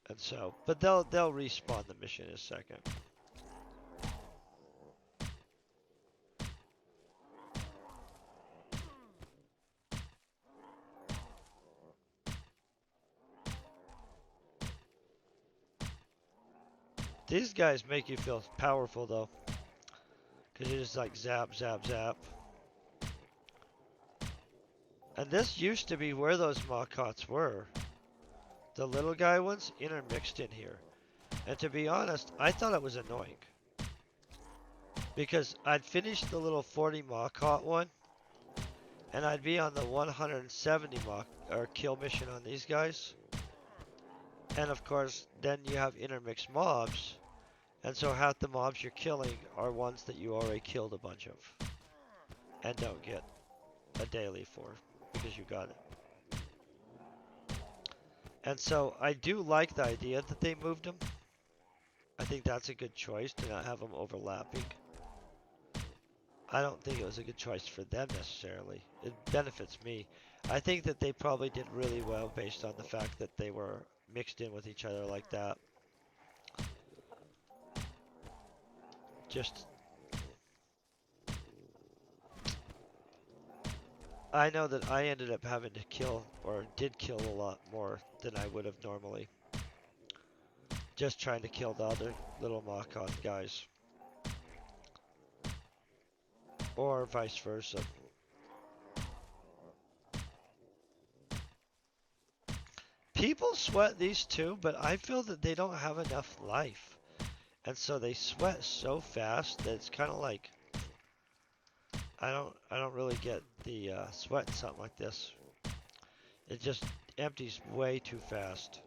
And so, but they'll respawn the mission in a second. These guys make you feel powerful though, because you just like zap, zap, zap. And this used to be where those Makhats were. The little guy ones intermixed in here. And to be honest, I thought it was annoying. Because I'd finish the little 40 Makhat one, and I'd be on the 170 Mach or kill mission on these guys. And of course, then you have intermixed mobs. And so half the mobs you're killing are ones that you already killed a bunch of. And don't get a daily for because you got it. And so I do like the idea that they moved them. I think that's a good choice to not have them overlapping. I don't think it was a good choice for them necessarily. It benefits me. I think that they probably did really well based on the fact that they were mixed in with each other like that. Just, I know that I ended up having to kill, or did kill a lot more than I would have normally. Just trying to kill the other little Makhat guys. Or vice versa. People sweat these too, but I feel that they don't have enough life. And so they sweat so fast that it's kind of like I don't really get the sweat in something like this. It just empties way too fast.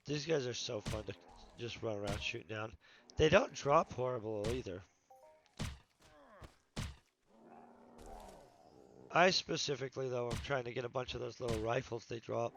These guys are so fun to just run around shooting down. They don't drop horrible either. I specifically though am trying to get a bunch of those little rifles they drop.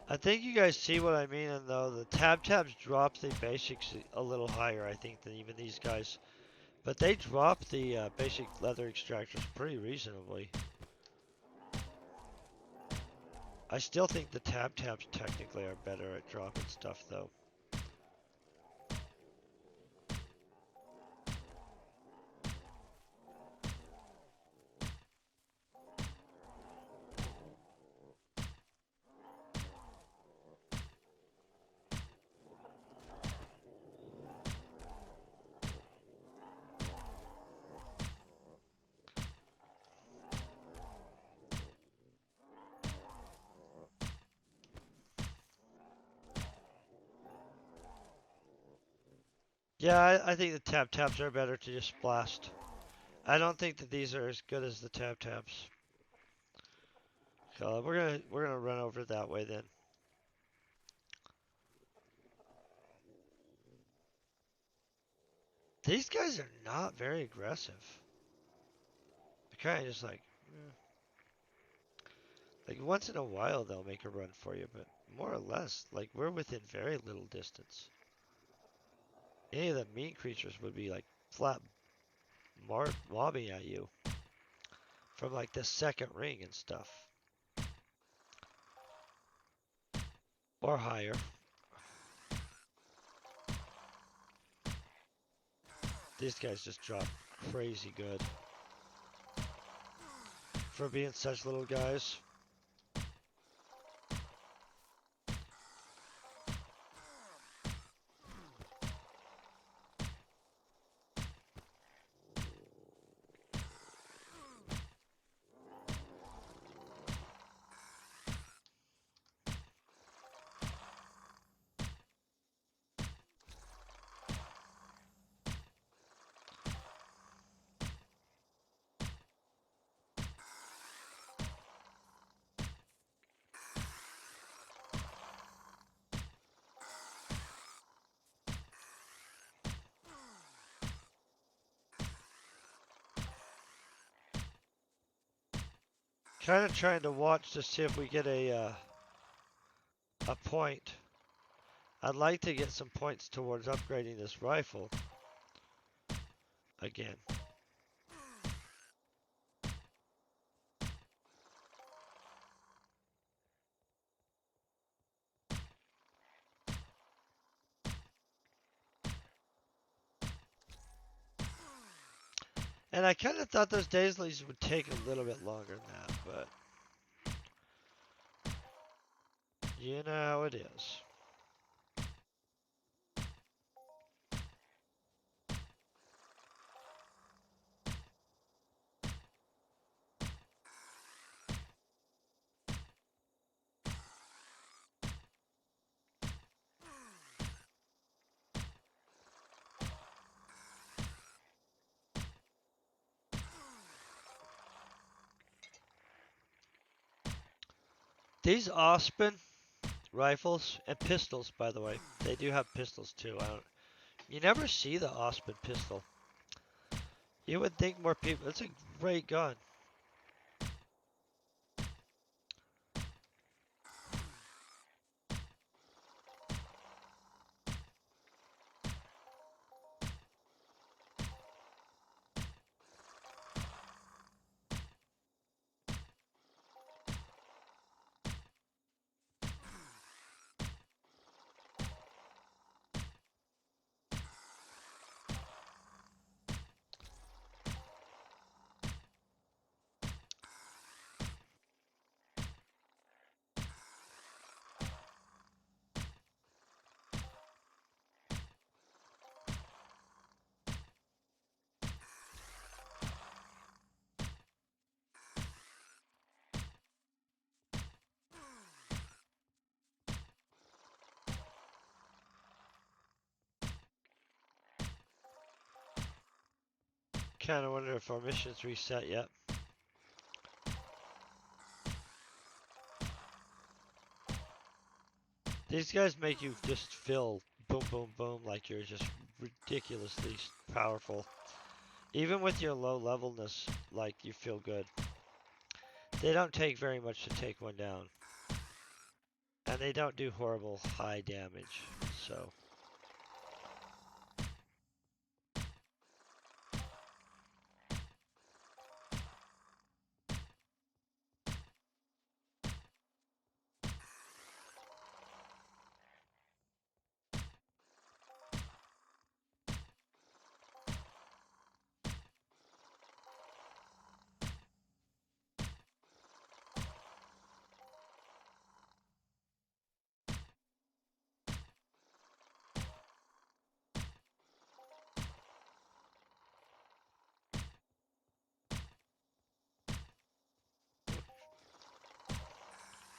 I think you guys see what I mean, and though the tabs drop the basics a little higher, I think, than even these guys. But they drop the basic leather extractors pretty reasonably. I still think the tabs technically are better at dropping stuff though. Yeah, I think the tab tabs are better to just blast. I don't think that these are as good as the tab tabs. So we're gonna run over that way then. These guys are not very aggressive. They're kind of just like once in a while they'll make a run for you, but more or less, like we're within very little distance. Any of the mean creatures would be like flat mobbing at you from like the second ring and stuff, or higher. These guys just drop crazy good for being such little guys. Kind of trying to watch to see if we get a point. I'd like to get some points towards upgrading this rifle again. And I kind of thought those daisleys would take a little bit longer than that, but you know how it is. These Ospen rifles and pistols, by the way, they do have pistols too. You never see the Ospen pistol. You would think more people. It's a great gun. Kind of wonder if our mission's reset yet. These guys make you just feel boom, boom, boom like you're just ridiculously powerful. Even with your low levelness, like you feel good. They don't take very much to take one down. And they don't do horrible high damage, so.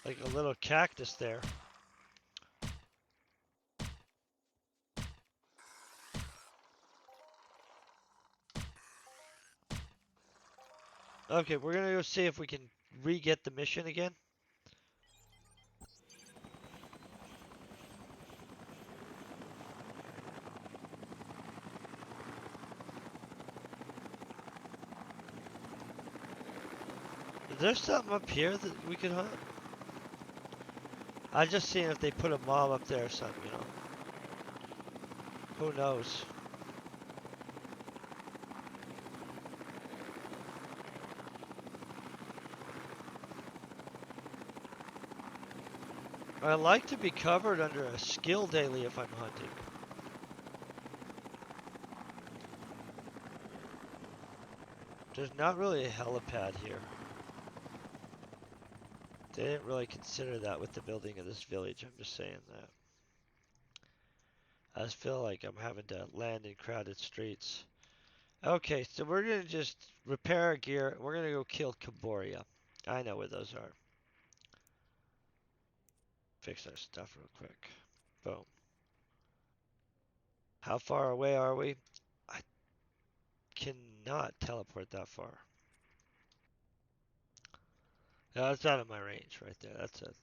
Like a little cactus there. Okay, we're gonna go see if we can re-get the mission again. Is there something up here that we could hunt? I just seen if they put a mob up there or something, you know. Who knows? I like to be covered under a skill daily if I'm hunting. There's not really a helipad here. They didn't really consider that with the building of this village, I'm just saying that. I just feel like I'm having to land in crowded streets. Okay, so we're gonna just repair our gear. We're gonna go kill Caboria. I know where those are. Fix our stuff real quick. Boom. How far away are we? I cannot teleport that far. No, that's out of my range right there. That's it.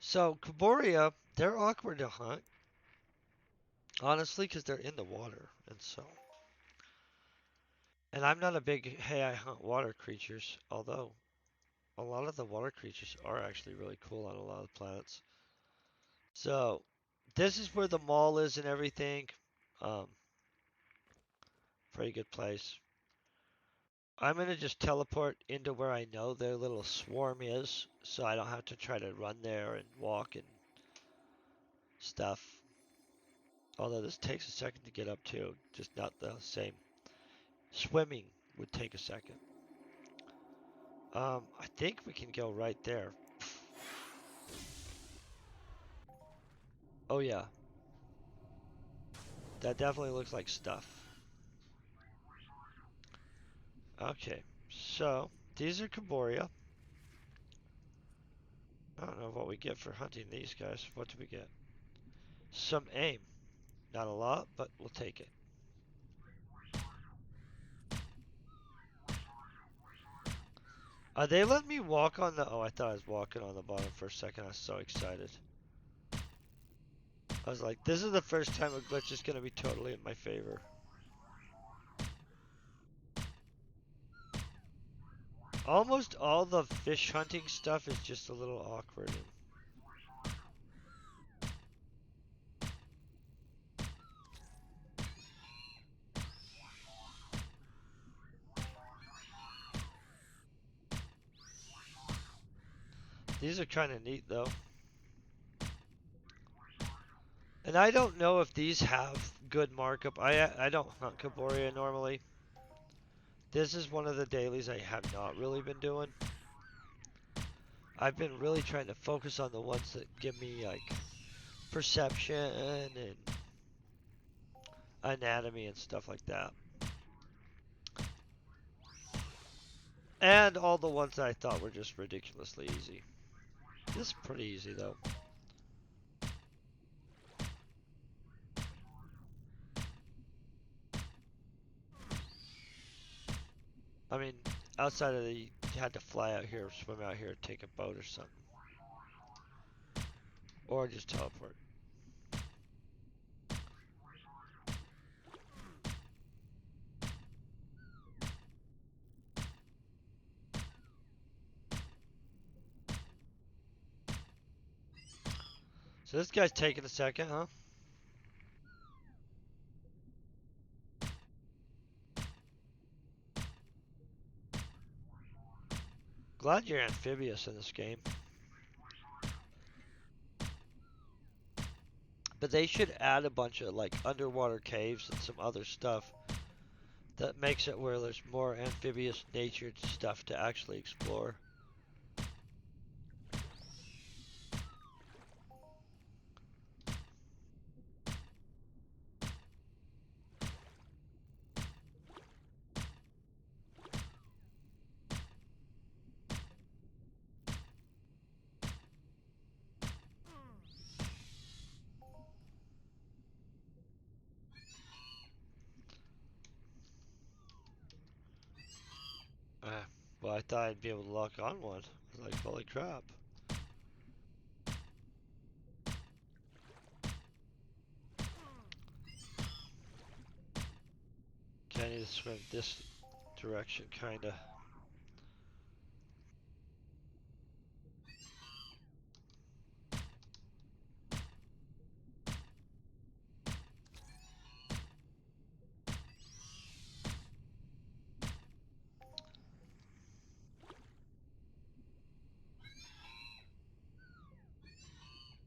So, Caboria, they're awkward to hunt. Honestly, because they're in the water. And so. And I'm not a big, hey, I hunt water creatures. Although, a lot of the water creatures are actually really cool on a lot of planets. So, this is where the mall is and everything. Um, Pretty good place. I'm gonna just teleport into where I know their little swarm is, so I don't have to try to run there and walk and stuff. Although this takes a second to get up to, just not the same. Swimming would take a second. I think we can go right there. Oh yeah, that definitely looks like stuff. Okay, so these are Caboria. I don't know what we get for hunting these guys. What do we get? Some aim. Not a lot, but we'll take it. They let me walk on the... Oh, I thought I was walking on the bottom for a second. I was so excited. I was like, this is the first time a glitch is going to be totally in my favor. Almost all the fish hunting stuff is just a little awkward. These are kind of neat though. And I don't know if these have good markup. I don't hunt Caboria normally. This is one of the dailies I have not really been doing. I've been really trying to focus on the ones that give me like perception and anatomy and stuff like that. And all the ones that I thought were just ridiculously easy. This is pretty easy though. I mean, outside of the, you had to fly out here, swim out here, take a boat or something. Or just teleport. So this guy's taking a second, huh? Glad you're amphibious in this game. But they should add a bunch of like underwater caves and some other stuff that makes it where there's more amphibious natured stuff to actually explore. thought I'd be able to lock on one. I was like, holy crap. Okay, I need to swim this direction, kinda.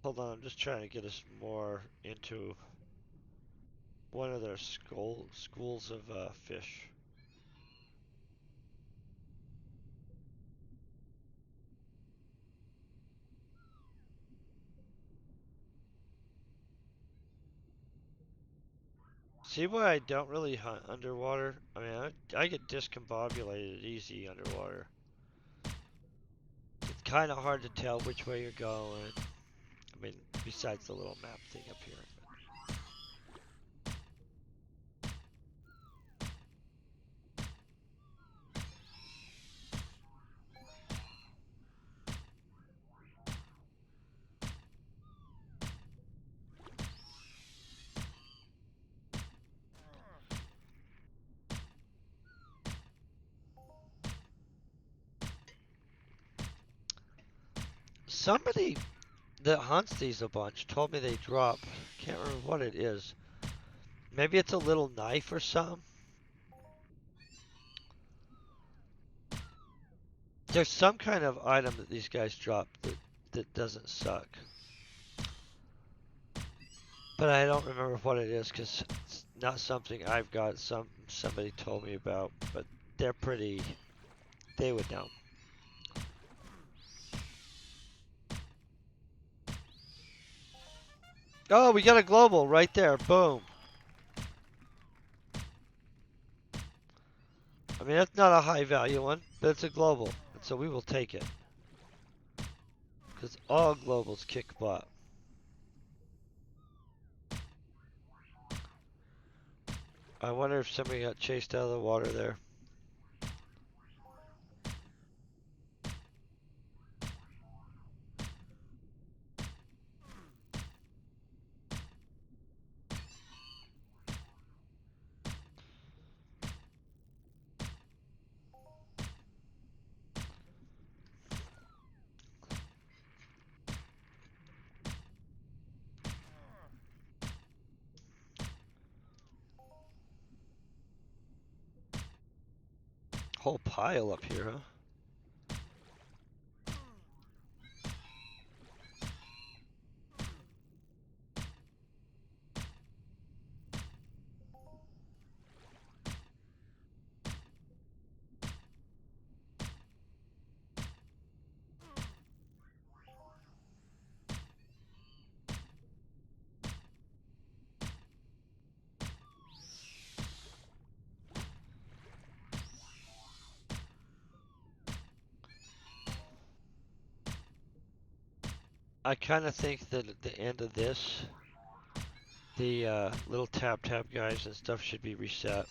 Hold on, I'm just trying to get us more into one of their schools of fish. See why I don't really hunt underwater? I mean, I get discombobulated easy underwater. It's kind of hard to tell which way you're going. I mean, besides the little map thing up here. Somebody that hunts these a bunch told me they drop, can't remember what it is. Maybe it's a little knife or something. There's some kind of item that these guys drop that doesn't suck. But I don't remember what it is because it's not something I've got. Somebody told me about, but they're pretty. They would know. Oh, we got a global right there. Boom. I mean, that's not a high value one, but it's a global, and so we will take it. Because all globals kick butt. I wonder if somebody got chased out of the water there. Whole pile up here, huh? I kind of think that at the end of this, the little tap guys and stuff should be reset.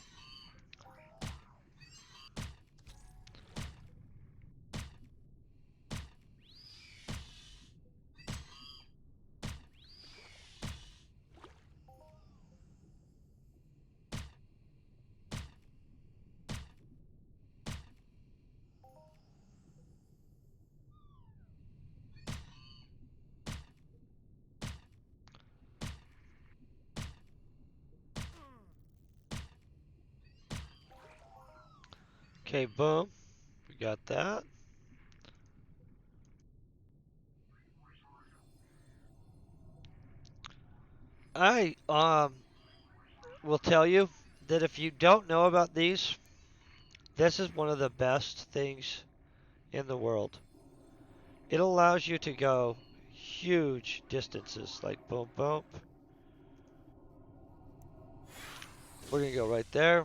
Okay, boom. We got that. I will tell you that if you don't know about these, this is one of the best things in the world. It allows you to go huge distances, like boom, boom. We're gonna go right there.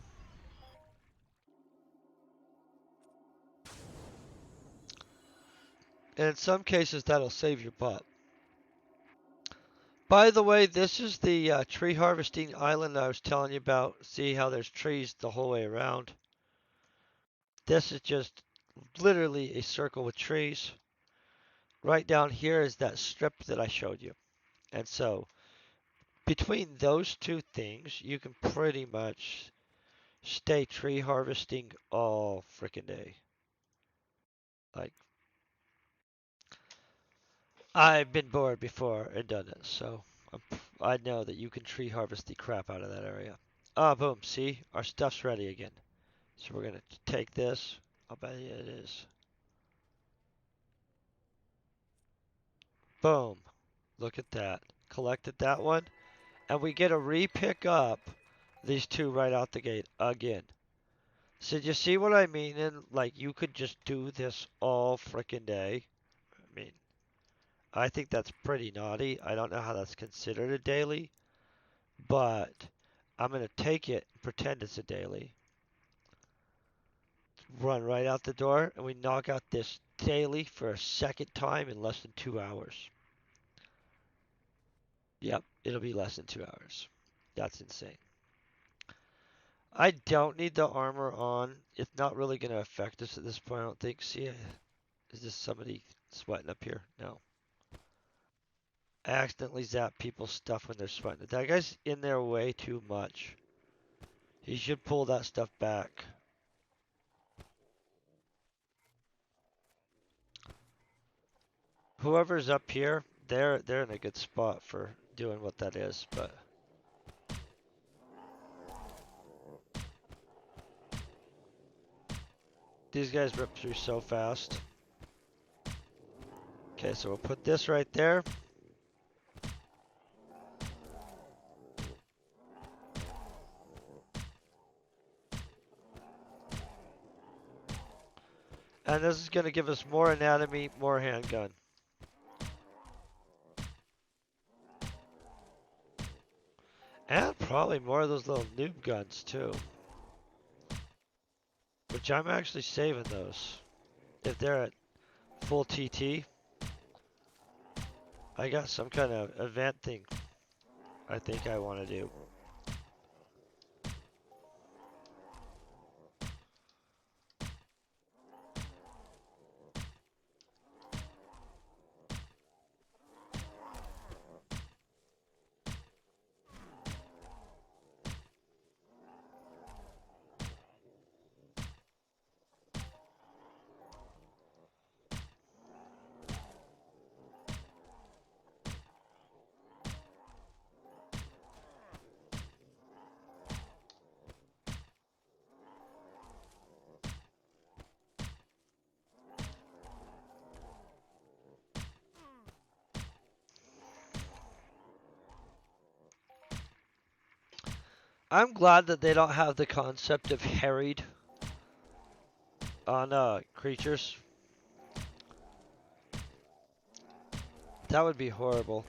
And in some cases, that'll save your butt. By the way, this is the tree harvesting island I was telling you about. See how there's trees the whole way around? This is just literally a circle with trees. Right down here is that strip that I showed you. And so between those two things, you can pretty much stay tree harvesting all freaking day. Like, I've been bored before and done it, so I know that you can tree harvest the crap out of that area. Ah, boom, see? Our stuff's ready again. So we're gonna take this. I'll bet you it is. Boom. Look at that. Collected that one. And we get to re-pick up these two right out the gate again. So do you see what I mean? And like you could just do this all frickin' day. I mean, I think that's pretty naughty. I don't know how that's considered a daily, but I'm gonna take it and pretend it's a daily. Run right out the door, and we knock out this daily for a second time in less than 2 hours. Yep, it'll be less than 2 hours. That's insane. I don't need the armor on. It's not really going to affect us at this point, I don't think. See, is this somebody sweating up here? No. I accidentally zap people's stuff when they're sweating. That guy's in there way too much. He should pull that stuff back. Whoever's up here, they're in a good spot for doing what that is, but these guys rip through so fast. Okay, so we'll put this right there. And this is going to give us more anatomy, more handgun. And probably more of those little noob guns too. Which I'm actually saving those. If they're at full TT, I got some kind of event thing I think I want to do. I'm glad that they don't have the concept of harried on creatures. That would be horrible.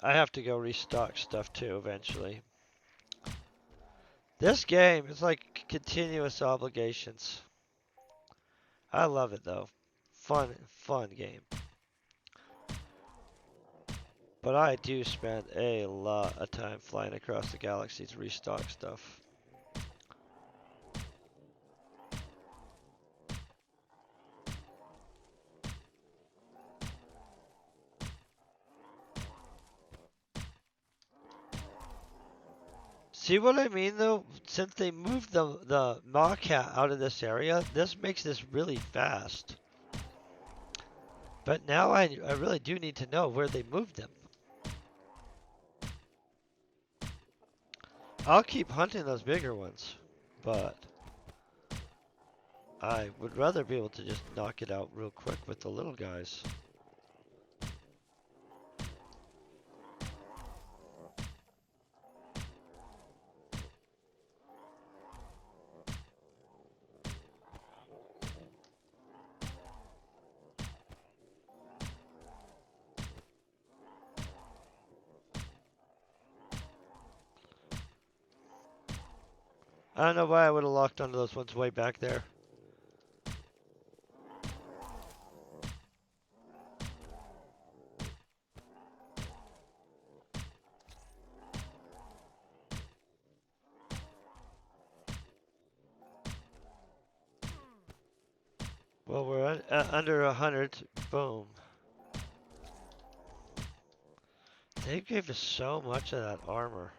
I have to go restock stuff too eventually. This game is like continuous obligations. I love it though. Fun game. But I do spend a lot of time flying across the galaxy to restock stuff. See what I mean though? Since they moved the Makhat out of this area, this makes this really fast. But now I really do need to know where they moved them. I'll keep hunting those bigger ones, but I would rather be able to just knock it out real quick with the little guys. I don't know why I would have locked onto those ones way back there. Well, we're under 100. Boom. They gave us so much of that armor.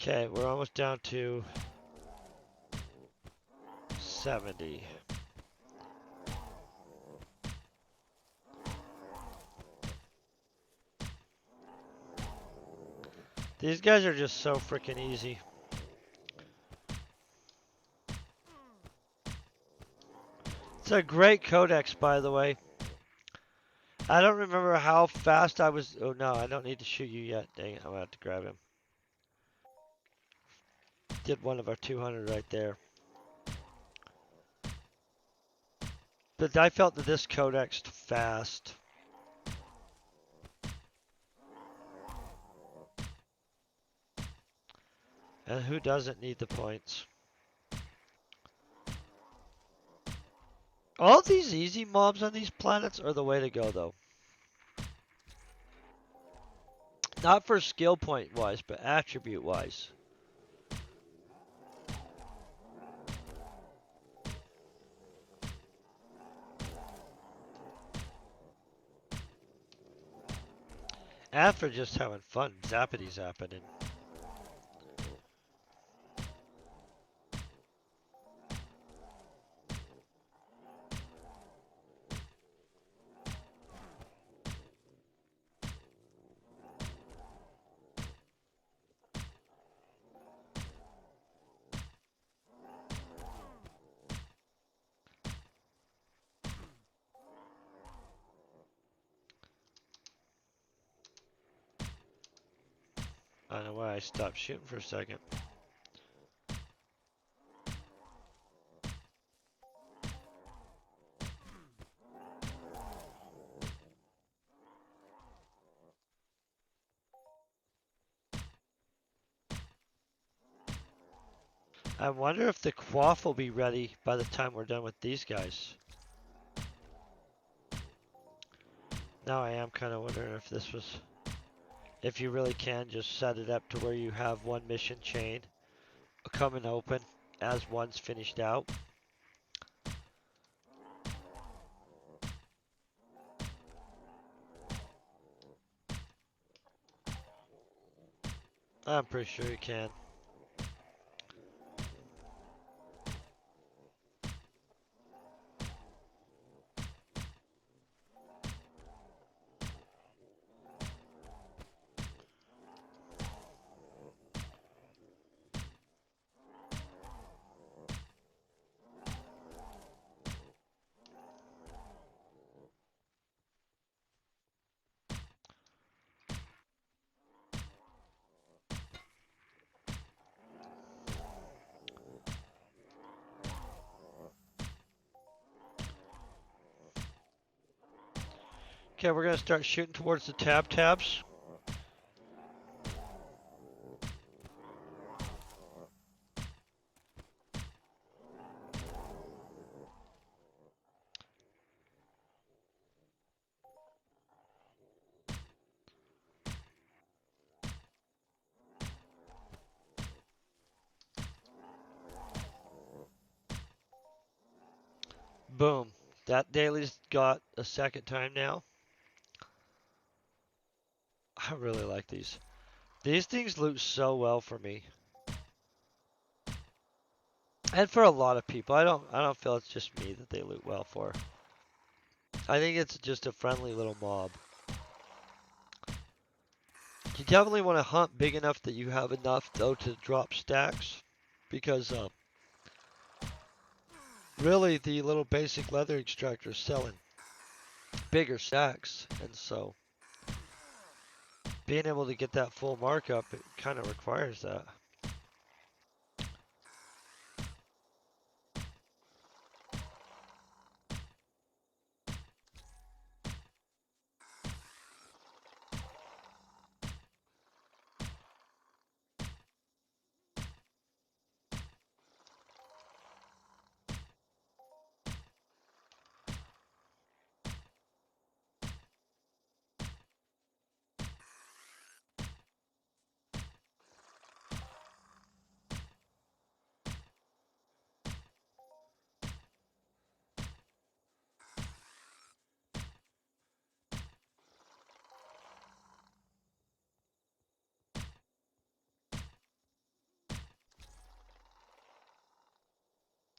Okay, we're almost down to 70. These guys are just so freaking easy. It's a great codex, by the way. I don't remember how fast I was. Oh no, I don't need to shoot you yet. Dang it, I'm gonna have to grab him. Did one of our 200 right there. But I felt that this codexed fast. And who doesn't need the points? All these easy mobs on these planets are the way to go, though. Not for skill point wise, but attribute wise. And for just having fun, zappity zapping. I don't know why I stopped shooting for a second. I wonder if the quaff will be ready by the time we're done with these guys. Now I am kind of wondering if this was... If you really can just set it up to where you have one mission chain coming open as one's finished out. I'm pretty sure you can. Okay, we're going to start shooting towards the tabs. Boom. That daily's got a second time now. I really like these. These things loot so well for me. And for a lot of people. I don't feel it's just me that they loot well for. I think it's just a friendly little mob. You definitely want to hunt big enough that you have enough though to drop stacks, because really the little basic leather extractor is selling bigger stacks, and so being able to get that full markup, it kind of requires that.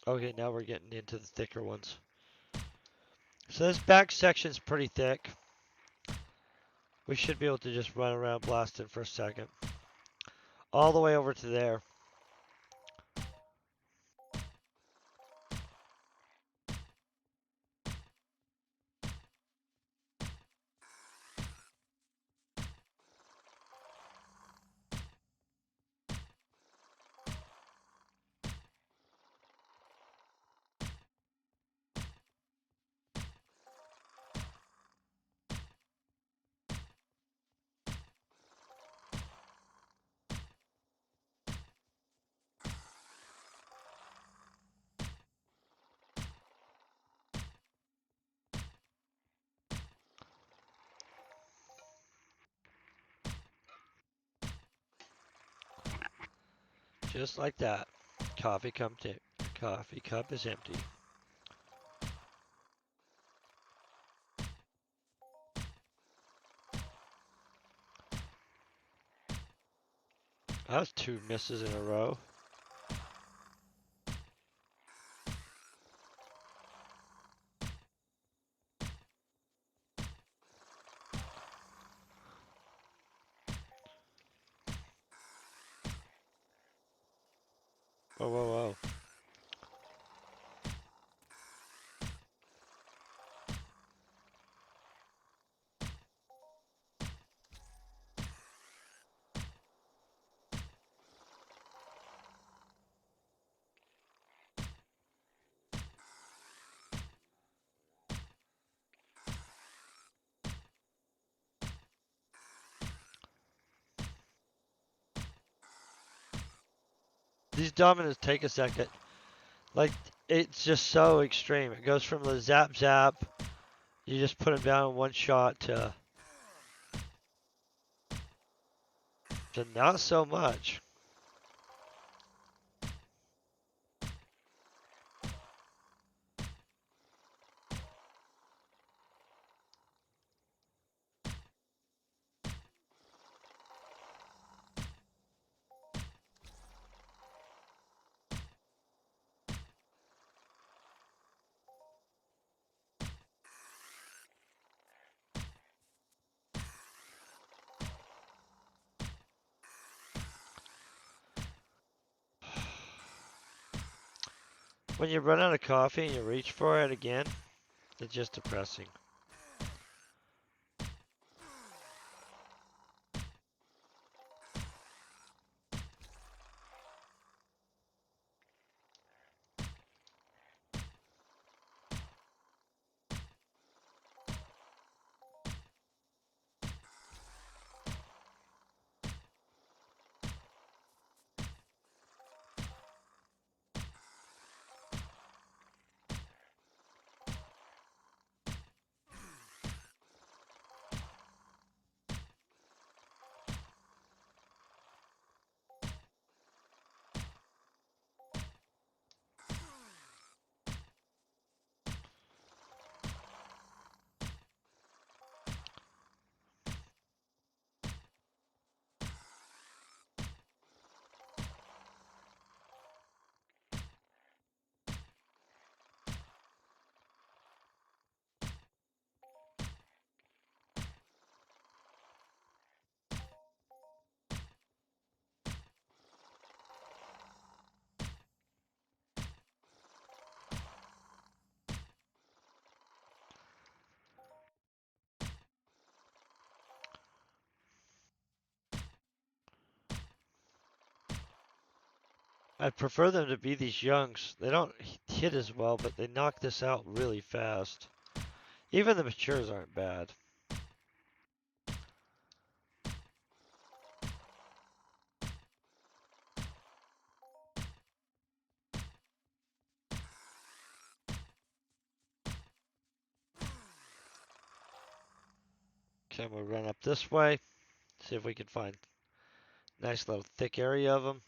Okay, now we're getting into the thicker ones. So this back section's pretty thick. We should be able to just run around blasting for a second. All the way over to there. Just like that. Coffee cup is empty. That was 2 misses in a row. Whoa, whoa, whoa. These dominoes take a second. Like, it's just so extreme. It goes from the zap zap, you just put them down in one shot, to not so much. When you run out of coffee and you reach for it again, it's just depressing. I'd prefer them to be these youngs. They don't hit as well, but they knock this out really fast. Even the matures aren't bad. Okay, we'll run up this way. See if we can find a nice little thick area of them.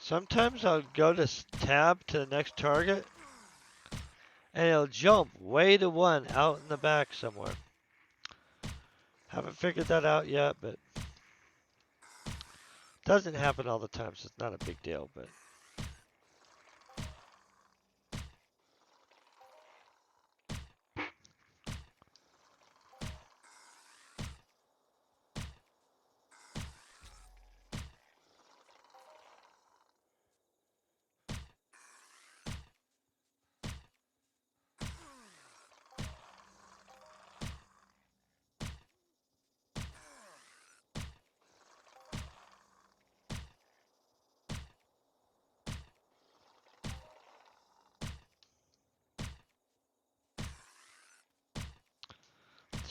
Sometimes I'll go to tab to the next target, and it'll jump way to one out in the back somewhere. Haven't figured that out yet, but doesn't happen all the time, so it's not a big deal. But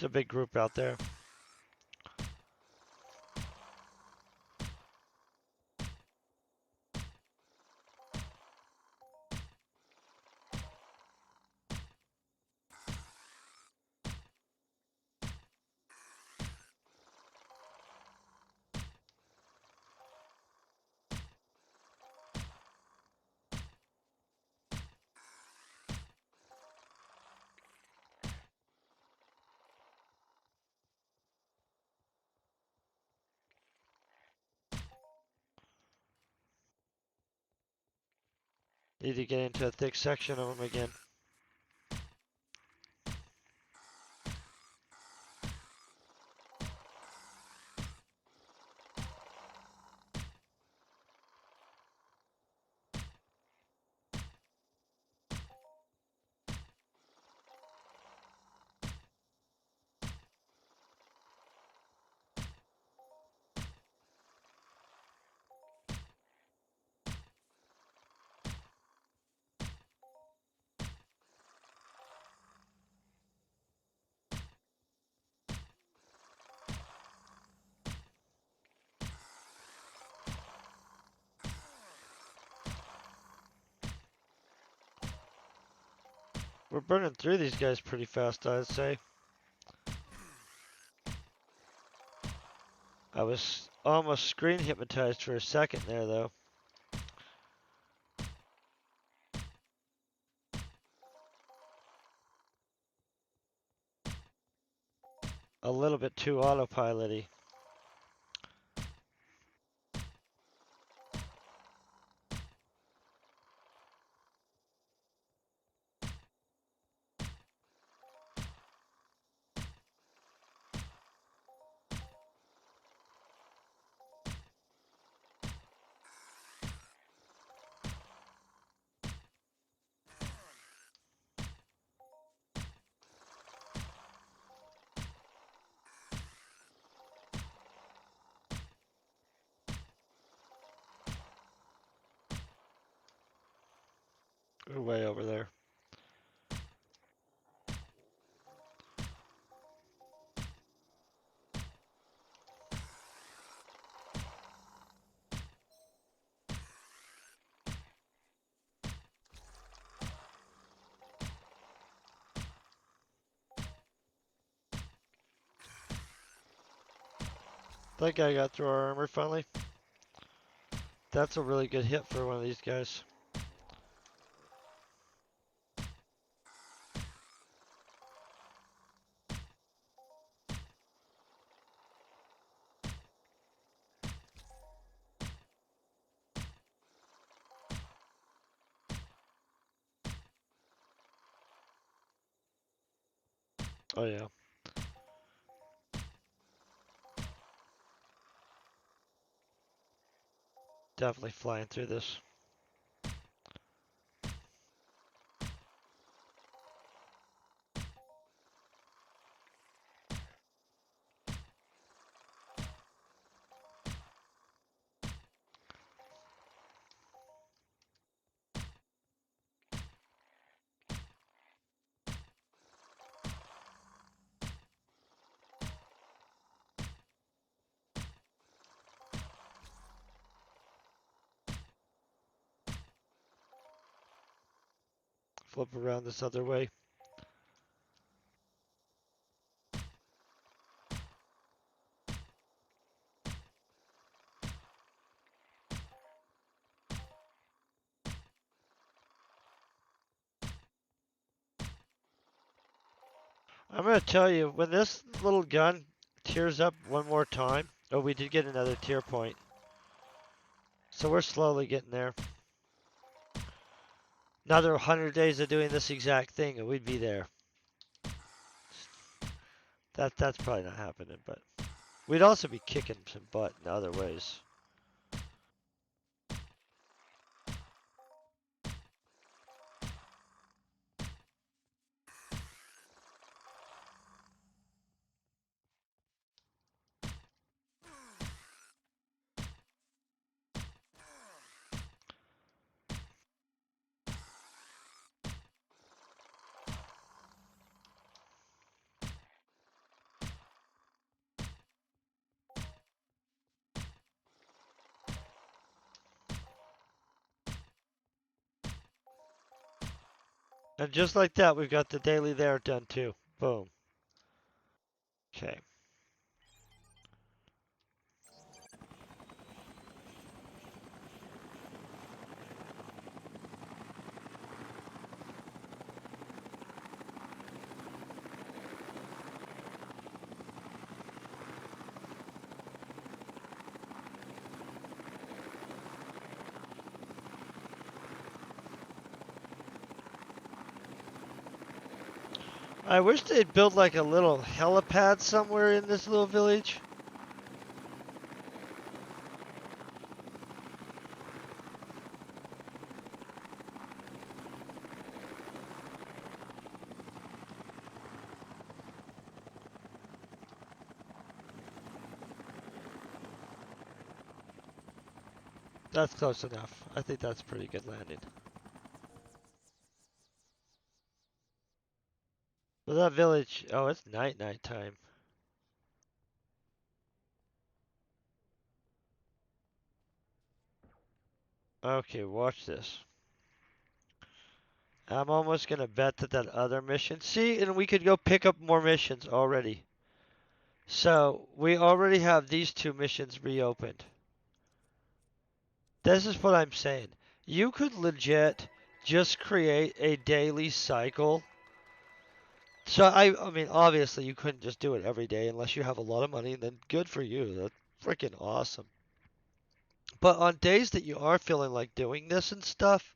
it's a big group out there. Need to get into a thick section of them again. We're burning through these guys pretty fast, I'd say. I was almost screen hypnotized for a second there, though. A little bit too autopilot-y. That guy got through our armor finally. That's a really good hit for one of these guys. Oh yeah. Definitely flying through this. Flip around this other way. I'm gonna tell you, when this little gun tears up one more time, oh, we did get another tier point. So we're slowly getting there. Another 100 days of doing this exact thing and we'd be there. That's probably not happening, but we'd also be kicking some butt in other ways. And just like that, we've got the daily there done too. Boom. Okay. I wish they'd build like a little helipad somewhere in this little village. That's close enough. I think that's pretty good landing. But that village, oh, it's night time. Okay, watch this. I'm almost gonna bet that that other mission. See, and we could go pick up more missions already. So we already have these two missions reopened. This is what I'm saying. You could legit just create a daily cycle. So I mean, obviously you couldn't just do it every day unless you have a lot of money. Then good for you. That's freaking awesome. But on days that you are feeling like doing this and stuff,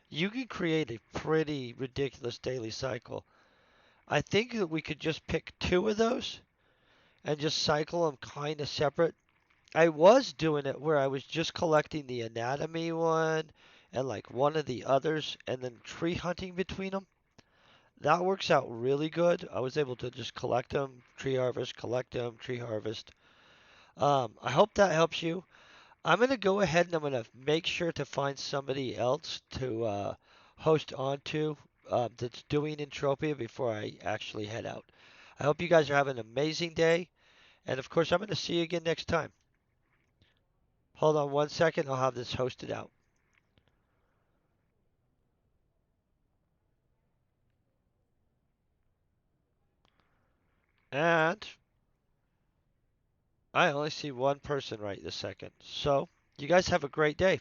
you can create a pretty ridiculous daily cycle. I think that we could just pick two of those and just cycle them kind of separate. I was doing it where I was just collecting the anatomy one and like one of the others and then tree hunting between them. That works out really good. I was able to just collect them, tree harvest, collect them, tree harvest. I hope that helps you. I'm going to go ahead and I'm going to make sure to find somebody else to host onto that's doing Entropia before I actually head out. I hope you guys are having an amazing day. And of course, I'm going to see you again next time. Hold on one second. I'll have this hosted out. And I only see one person right this second. So, you guys have a great day.